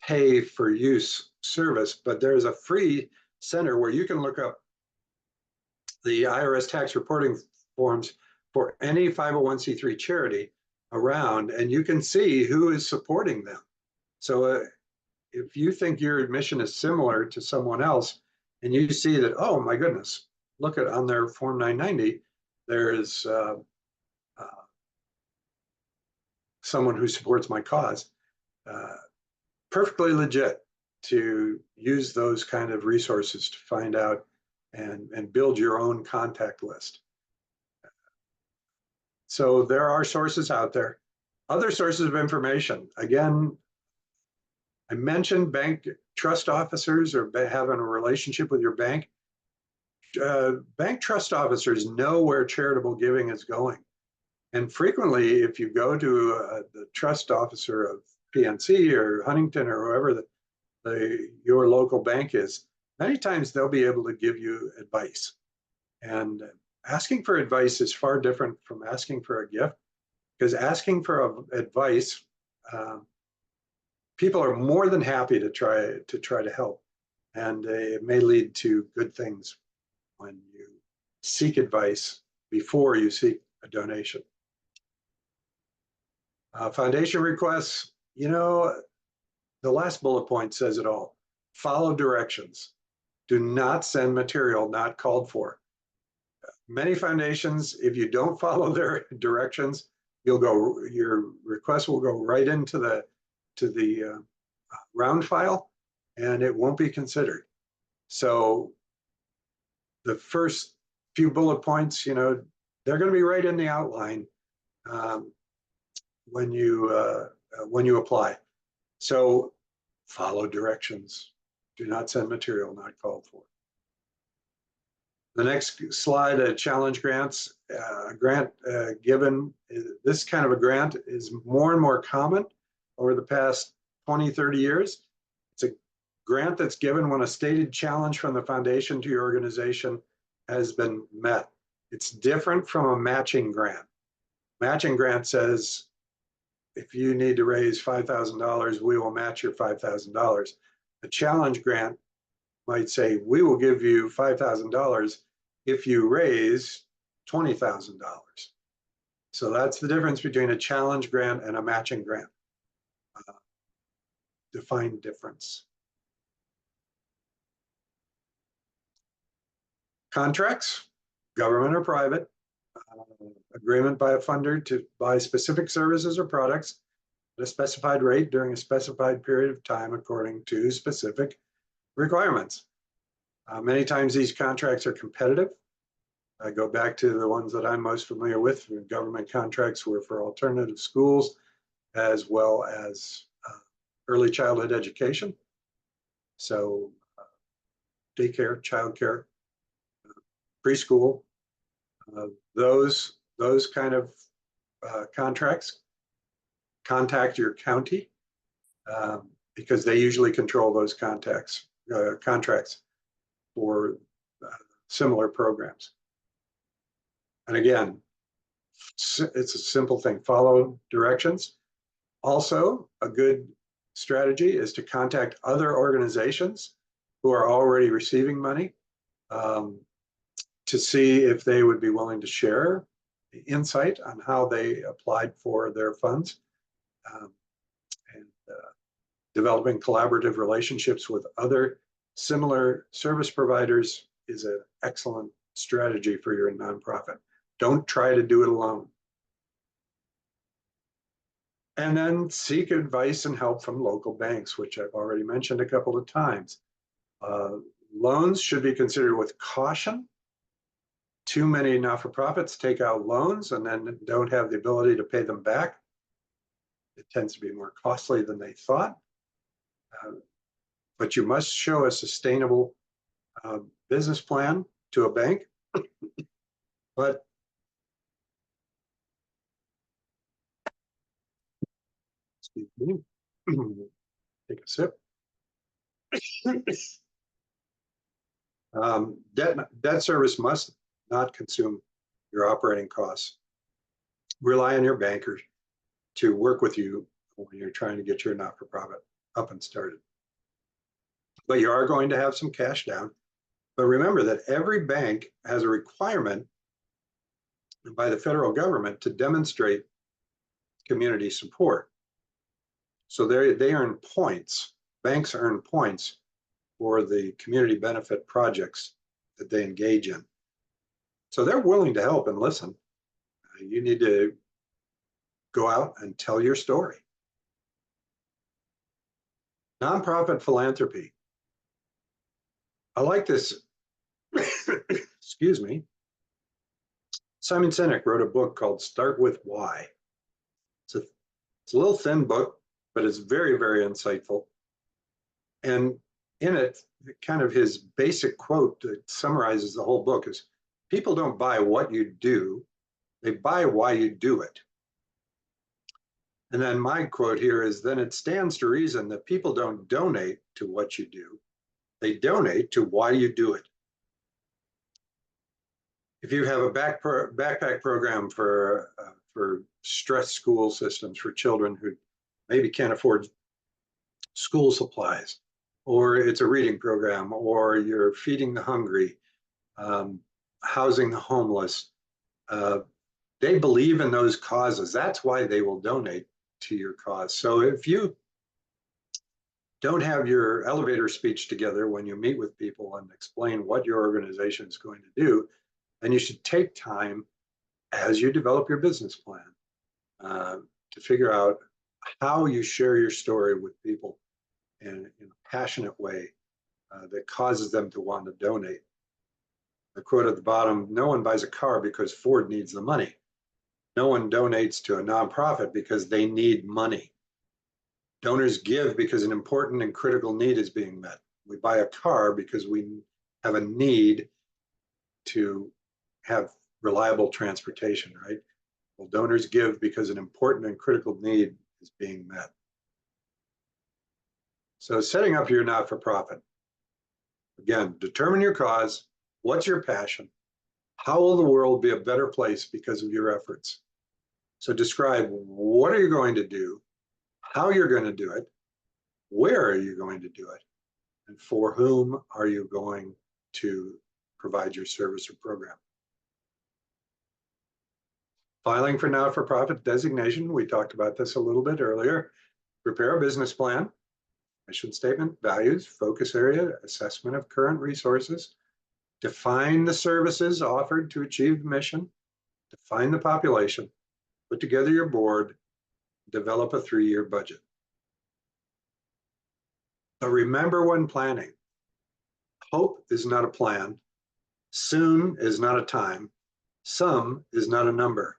pay for use service, but there's a free center where you can look up the IRS tax reporting forms for any 501c3 charity around, and you can see who is supporting them. So if you think your mission is similar to someone else, and you see that, oh my goodness, look at on their Form 990, there is someone who supports my cause, perfectly legit to use those kind of resources to find out and build your own contact list. So there are sources out there. Other sources of information. Again, I mentioned bank trust officers or having a relationship with your bank. Bank trust officers know where charitable giving is going. And frequently, if you go to the trust officer of PNC or Huntington or whoever your local bank is, many times they'll be able to give you advice. And asking for advice is far different from asking for a gift, because asking for advice, people are more than happy to try to help, and it may lead to good things when you seek advice before you seek a donation. Foundation requests, you know, the last bullet point says it all. Follow directions. Do not send material not called for. Many foundations, if you don't follow their directions, your request will go right into the round file, and it won't be considered. So the first few bullet points, you know, they're going to be right in the outline when you apply. So follow directions. Do not send material not called for. The next slide, challenge grants. Grant given, this kind of a grant is more and more common over the past 20, 30 years. It's a grant that's given when a stated challenge from the foundation to your organization has been met. It's different from a matching grant. Matching grant says, if you need to raise $5,000, we will match your $5,000. A challenge grant might say, we will give you $5,000 if you raise $20,000. So that's the difference between a challenge grant and a matching grant. Defined difference. Contracts, government or private, agreement by a funder to buy specific services or products at a specified rate during a specified period of time according to specific requirements. Many times these contracts are competitive. I go back to the ones that I'm most familiar with. Government contracts were for alternative schools as well as early childhood education. So daycare, childcare, preschool, those kind of contracts. Contact your county because they usually control those contracts for similar programs. And again, it's a simple thing. Follow directions. Also, a good strategy is to contact other organizations who are already receiving money to see if they would be willing to share the insight on how they applied for their funds. and developing collaborative relationships with other similar service providers is an excellent strategy for your nonprofit. Don't try to do it alone. And then seek advice and help from local banks, which I've already mentioned a couple of times. Loans should be considered with caution. Too many not-for-profits take out loans and then don't have the ability to pay them back. It tends to be more costly than they thought. But you must show a sustainable business plan to a bank. But excuse me, take a sip. Debt service must not consume your operating costs. Rely on your banker to work with you when you're trying to get your not-for-profit up and started. But you are going to have some cash down. But remember that every bank has a requirement by the federal government to demonstrate community support. So they earn points. Banks earn points for the community benefit projects that they engage in. So they're willing to help and listen. You need to go out and tell your story. Nonprofit philanthropy. I like this. Excuse me. Simon Sinek wrote a book called Start With Why. It's a little thin book, but it's very, very insightful. And in it, kind of his basic quote that summarizes the whole book is, people don't buy what you do, they buy why you do it. And then my quote here is, then it stands to reason that people don't donate to what you do, they donate to why you do it. If you have a backpack program for stressed school systems for children who maybe can't afford school supplies, or it's a reading program, or you're feeding the hungry, housing the homeless, they believe in those causes. That's why they will donate to your cause. So if you don't have your elevator speech together when you meet with people and explain what your organization is going to do, then you should take time as you develop your business plan to figure out how you share your story with people in a passionate way that causes them to want to donate. The quote at the bottom, no one buys a car because Ford needs the money. No one donates to a nonprofit because they need money. Donors give because an important and critical need is being met. We buy a car because we have a need to have reliable transportation, right? Well, donors give because an important and critical need is being met. So setting up your not-for-profit. Again, determine your cause. What's your passion? How will the world be a better place because of your efforts? So describe, what are you going to do? How you're going to do it? Where are you going to do it? And for whom are you going to provide your service or program? Filing for not-for-profit designation. We talked about this a little bit earlier. Prepare a business plan, mission statement, values, focus area, assessment of current resources, define the services offered to achieve the mission, define the population, put together your board, develop a 3-year budget. But remember when planning, hope is not a plan, soon is not a time, some is not a number.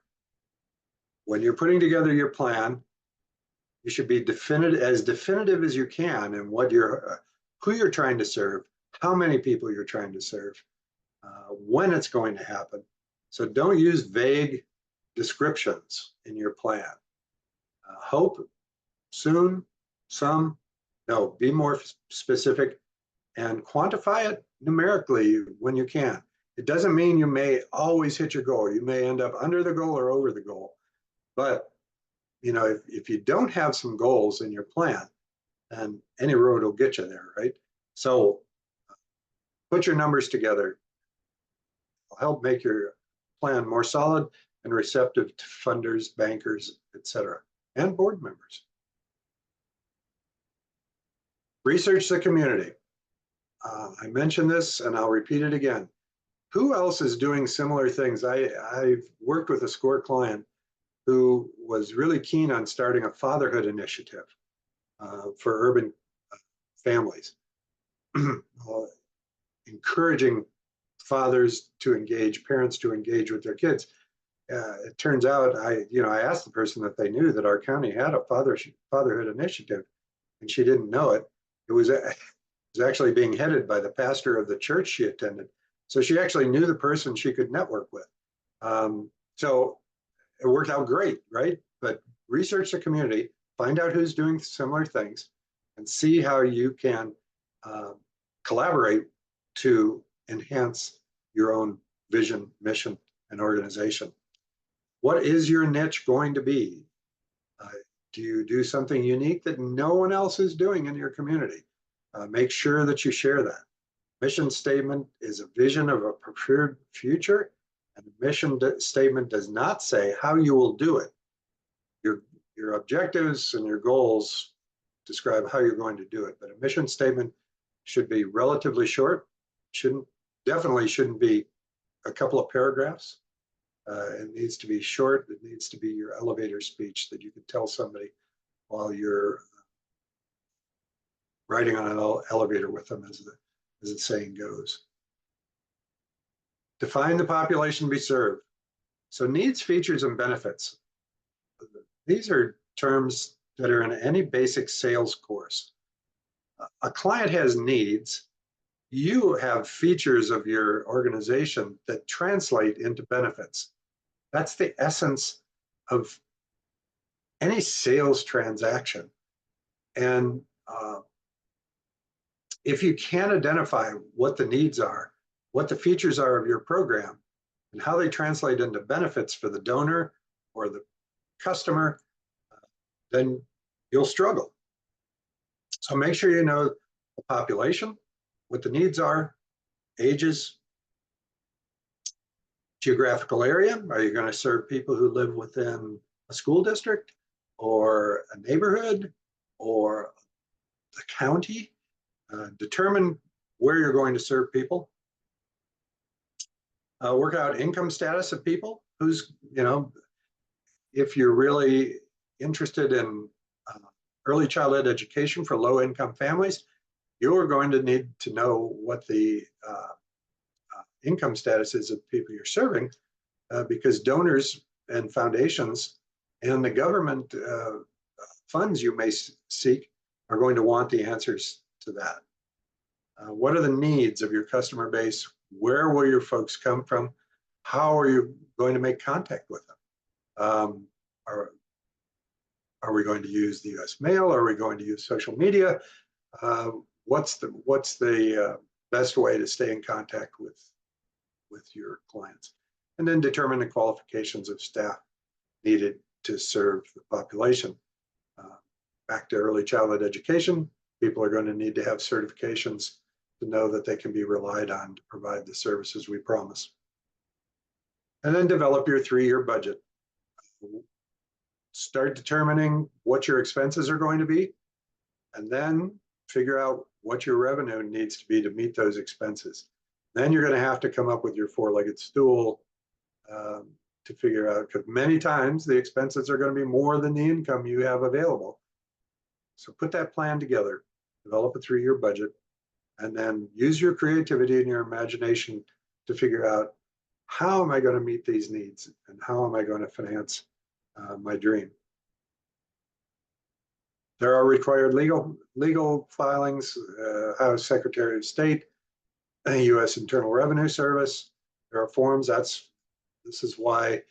When you're putting together your plan, you should be as definitive as you can in what who you're trying to serve, how many people you're trying to serve, when it's going to happen. So don't use vague descriptions in your plan. Hope, soon, some, no, be more specific and quantify it numerically when you can. It doesn't mean you may always hit your goal. You may end up under the goal or over the goal. But if you don't have some goals in your plan, then any road will get you there, right? So put your numbers together. It'll help make your plan more solid and receptive to funders, bankers, etc. and board members. Research the community. I mentioned this and I'll repeat it again. Who else is doing similar things? I've worked with a SCORE client who was really keen on starting a fatherhood initiative for urban families, encouraging fathers to engage, parents to engage with their kids. It turns out, I asked the person if they knew that our county had a fatherhood initiative, and she didn't know it. It was actually being headed by the pastor of the church she attended. So she actually knew the person she could network with. So it worked out great, right? But research the community, find out who's doing similar things, and see how you can collaborate to enhance your own vision, mission, and organization. What is your niche going to be? Do you do something unique that no one else is doing in your community? Make sure that you share that. Mission statement is a vision of a preferred future, and the mission statement does not say how you will do it. Your objectives and your goals describe how you're going to do it, but a mission statement should be relatively short. Definitely shouldn't be a couple of paragraphs. It needs to be short. It needs to be your elevator speech that you can tell somebody while you're riding on an elevator with them, as the saying goes. Define the population to be served. So needs, features, and benefits. These are terms that are in any basic sales course. A client has needs. You have features of your organization that translate into benefits. That's the essence of any sales transaction. And if you can identify what the needs are, what the features are of your program, and how they translate into benefits for the donor or the customer, then you'll struggle. So make sure you know the population, what the needs are, ages, geographical area. Are you going to serve people who live within a school district or a neighborhood or the county? Determine where you're going to serve people. Work out income status of people. If you're really interested in early childhood education for low-income families, you're going to need to know what the income status is of people you're serving, because donors and foundations and the government funds you may seek are going to want the answers to that. What are the needs of your customer base? Where will your folks come from? How are you going to make contact with them? Are we going to use the US mail? Are we going to use social media? What's the best way to stay in contact with your clients? And then determine the qualifications of staff needed to serve the population. Back to early childhood education, people are going to need to have certifications to know that they can be relied on to provide the services we promise. And then develop your 3-year budget. Start determining what your expenses are going to be, and then figure out what your revenue needs to be to meet those expenses. Then you're going to have to come up with your 4-legged stool to figure out, because many times the expenses are going to be more than the income you have available. So put that plan together, develop a 3-year budget, and then use your creativity and your imagination to figure out, how am I going to meet these needs, and how am I going to finance my dream? There are required legal filings, House Secretary of State, U.S. Internal Revenue Service. There are forms. This is why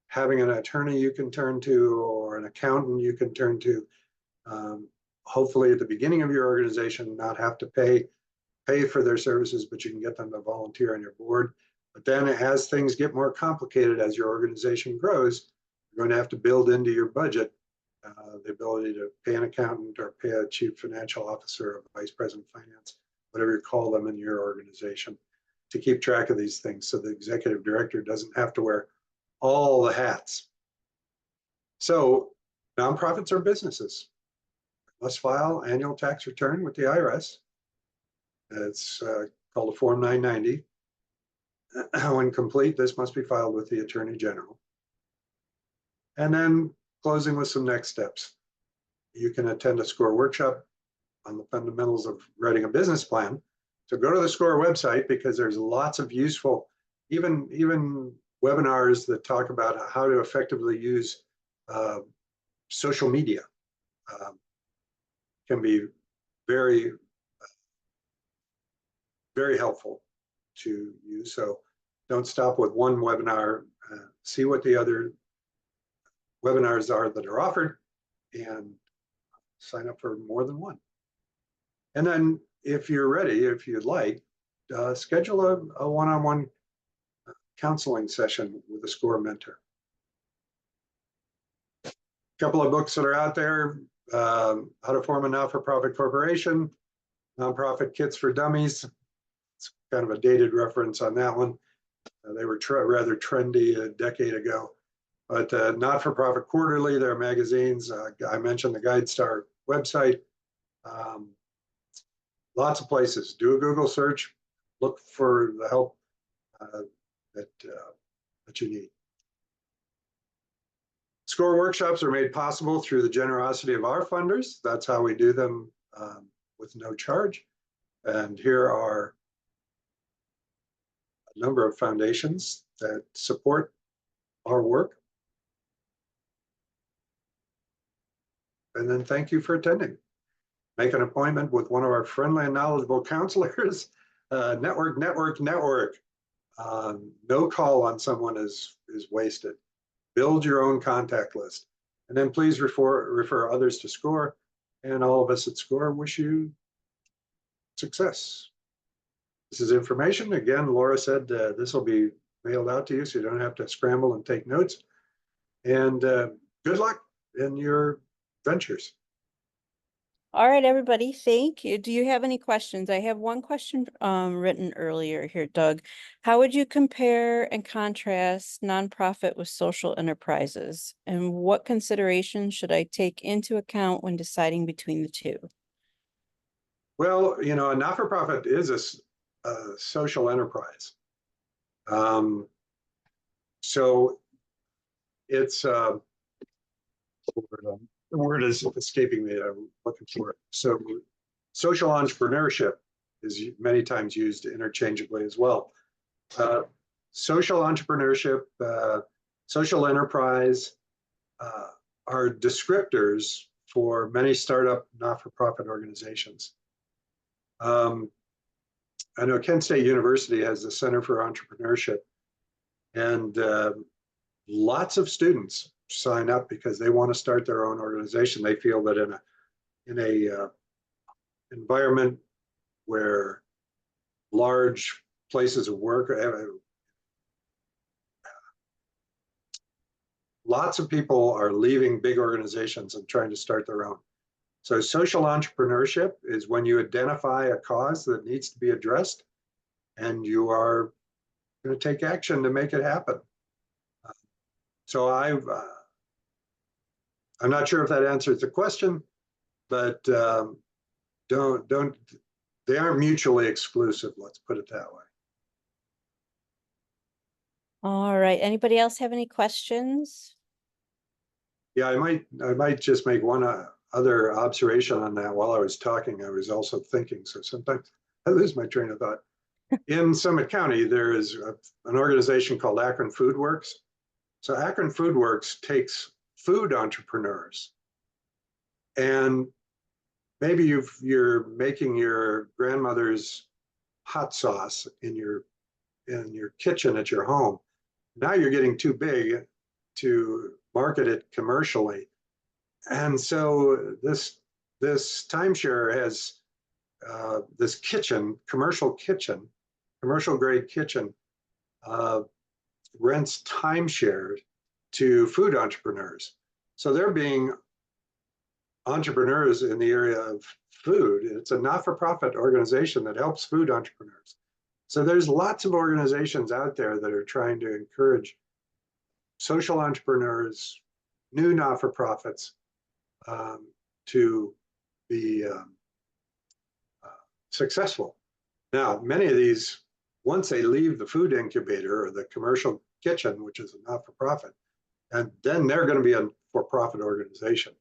having an attorney you can turn to, or an accountant you can turn to, hopefully at the beginning of your organization, not have to pay for their services, but you can get them to volunteer on your board. But then as things get more complicated, as your organization grows, you're going to have to build into your budget the ability to pay an accountant or pay a chief financial officer or vice president of finance, whatever you call them in your organization, to keep track of these things, so the executive director doesn't have to wear all the hats. So Nonprofits are businesses. Must file annual tax return with the IRS. It's called a Form 990. When complete, this must be filed with the Attorney General. And then closing with some next steps. You can attend a SCORE workshop on the fundamentals of writing a business plan. So go to the SCORE website, because there's lots of useful, even webinars that talk about how to effectively use social media. Can be very, very helpful to use. So don't stop with one webinar. See what the other webinars are that are offered, and sign up for more than one. And then if you're ready, if you'd like, schedule a one-on-one counseling session with a SCORE mentor. A couple of books that are out there: How to Form a Not-for-Profit Corporation, Nonprofit Kits for Dummies. It's kind of a dated reference on that one. They were rather trendy a decade ago. But Not-for-Profit Quarterly, their magazines. I mentioned the GuideStar website. Lots of places. Do a Google search. Look for the help that you need. SCORE workshops are made possible through the generosity of our funders. That's how we do them, with no charge. And here are a number of foundations that support our work. And then thank you for attending. Make an appointment with one of our friendly and knowledgeable counselors. Network. No call on someone is wasted. Build your own contact list. And then please refer others to SCORE. And all of us at SCORE wish you success. This is information. Again, Laura said this will be mailed out to you, so you don't have to scramble and take notes. And good luck in your ventures. All right, everybody, thank you. Do you have any questions? I have one question written earlier here, Doug. How would you compare and contrast nonprofit with social enterprises? And what considerations should I take into account when deciding between the two? Well, a not-for-profit is a social enterprise. So it's the word is escaping me. I'm looking for it. So social entrepreneurship is many times used interchangeably as well. Social entrepreneurship, social enterprise are descriptors for many startup not-for-profit organizations. I know Kent State University has the Center for Entrepreneurship, and lots of students sign up because they want to start their own organization. They feel that in a environment where large places of work, lots of people are leaving big organizations and trying to start their own. So social entrepreneurship is when you identify a cause that needs to be addressed, and you are going to take action to make it happen. So I'm not sure if that answers the question, but they aren't mutually exclusive. Let's put it that way. All right. Anybody else have any questions? Yeah, I might just make one other observation on that. While I was talking, I was also thinking. So sometimes I lose my train of thought. In Summit County, there is an organization called Akron Food Works. So Akron Food Works takes food entrepreneurs, and maybe you're making your grandmother's hot sauce in your kitchen at your home. Now you're getting too big to market it commercially, and so this timeshare has this kitchen, commercial grade kitchen, rents timeshare to food entrepreneurs. So they're being entrepreneurs in the area of food. It's a not-for-profit organization that helps food entrepreneurs. So there's lots of organizations out there that are trying to encourage social entrepreneurs, new not-for-profits to be successful. Now, many of these, once they leave the food incubator or the commercial kitchen, which is a not-for-profit, and then they're going to be a for-profit organization.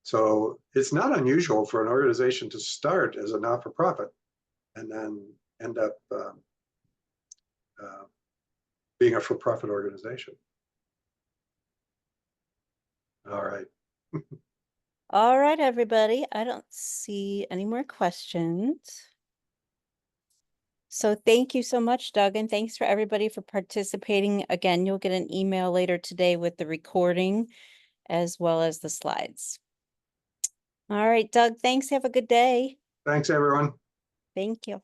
So it's not unusual for an organization to start as a not-for-profit and then end up being a for-profit organization. All right. All right, everybody. I don't see any more questions. So thank you so much, Doug, and thanks for everybody for participating. Again, you'll get an email later today with the recording as well as the slides. All right, Doug, thanks. Have a good day. Thanks, everyone. Thank you.